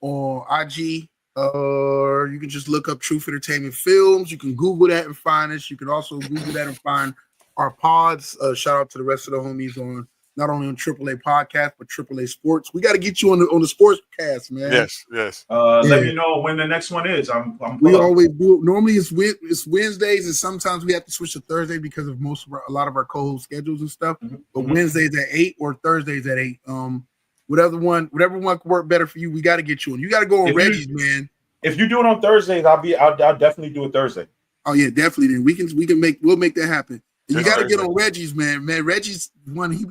on IG. Or you can just look up Truth Entertainment Films. You can Google that and find us. You can also Google that and find our pods. Shout out to the rest of the homies on not only on AAA Podcast but AAA Sports. We got to get you on the sports cast, man. Yes. Let me know when the next one is. We always do it. Normally it's Wednesdays, and sometimes we have to switch to Thursday because of a lot of our co-host schedules and stuff. Mm-hmm. But Wednesdays at 8 or Thursdays at 8. Whatever one could work better for you, we got to get you on. You got to go on Reggie's, man. If you do it on Thursdays, I'll definitely do it Thursday. Oh yeah, definitely. Then we'll make that happen. And you got to get on Reggie's, man. Man, Reggie's one. He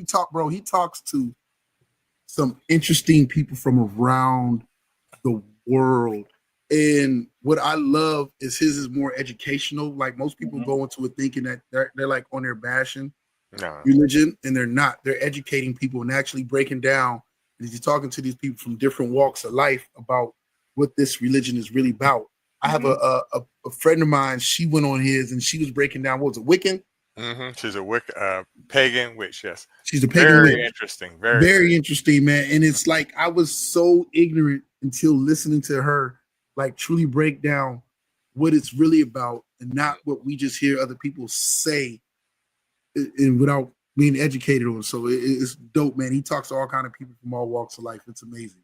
talks to some interesting people from around the world. And what I love is his is more educational. Like most people go into it thinking that they're like on their bashing religion, and they're not. They're educating people and actually breaking down. And he's talking to these people from different walks of life about what this religion is really about. I have a friend of mine. She went on his and she was breaking down. What was it, Wiccan? She's a pagan witch. Yes, She's a pagan very witch. interesting. Very interesting, man. And it's like I was so ignorant until listening to her like truly break down what it's really about and not what we just hear other people say and without being educated on. So it's dope, man. He talks to all kind of people from all walks of life. It's amazing.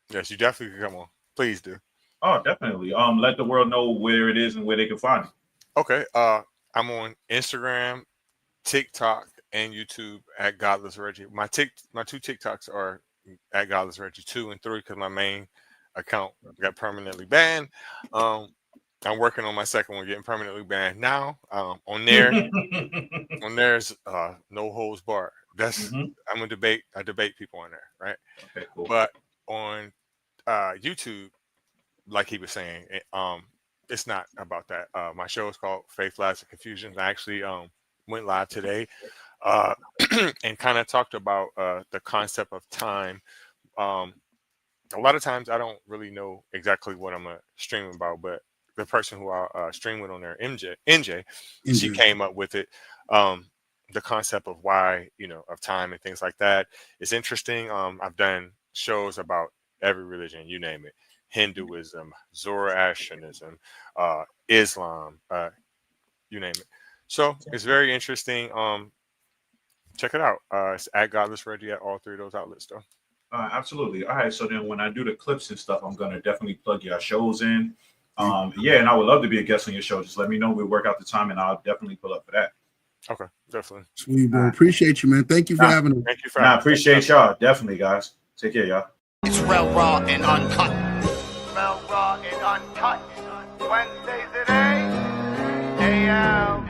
Yes, you definitely can come on. Please do. Oh, definitely. Let the world know where it is and where they can find it. Okay. I'm on Instagram, TikTok, and YouTube at Godless Reggie. My two TikToks are at Godless Reggie 2 and 3 because my main account got permanently banned. I'm working on my second one getting permanently banned now. On there's no holds barred. That's I debate people on there, right? Okay, cool. But on YouTube, like he was saying, it's not about that. My show is called Faith, Lies, and Confusion. I actually went live today and kind of talked about the concept of time. A lot of times I don't really know exactly what I'm streaming about, but the person who I stream with on there, NJ, she came up with it. The concept of why, of time and things like that is interesting. I've done shows about every religion, you name it. Hinduism, Zoroastrianism, Islam, you name it. So it's very interesting. Check it out. It's at Godless Reggie at all three of those outlets, though. Absolutely. All right. So then when I do the clips and stuff, I'm going to definitely plug your shows in. Yeah, and I would love to be a guest on your show. Just let me know. We'll work out the time, and I'll definitely pull up for that. Okay, definitely. Sweet, bro. Appreciate you, man. Thank you for having us. Thank you for having us. Appreciate y'all. Definitely, guys. Take care, y'all. It's real raw and uncut. Real raw and uncut. Wednesdays at 8 a.m.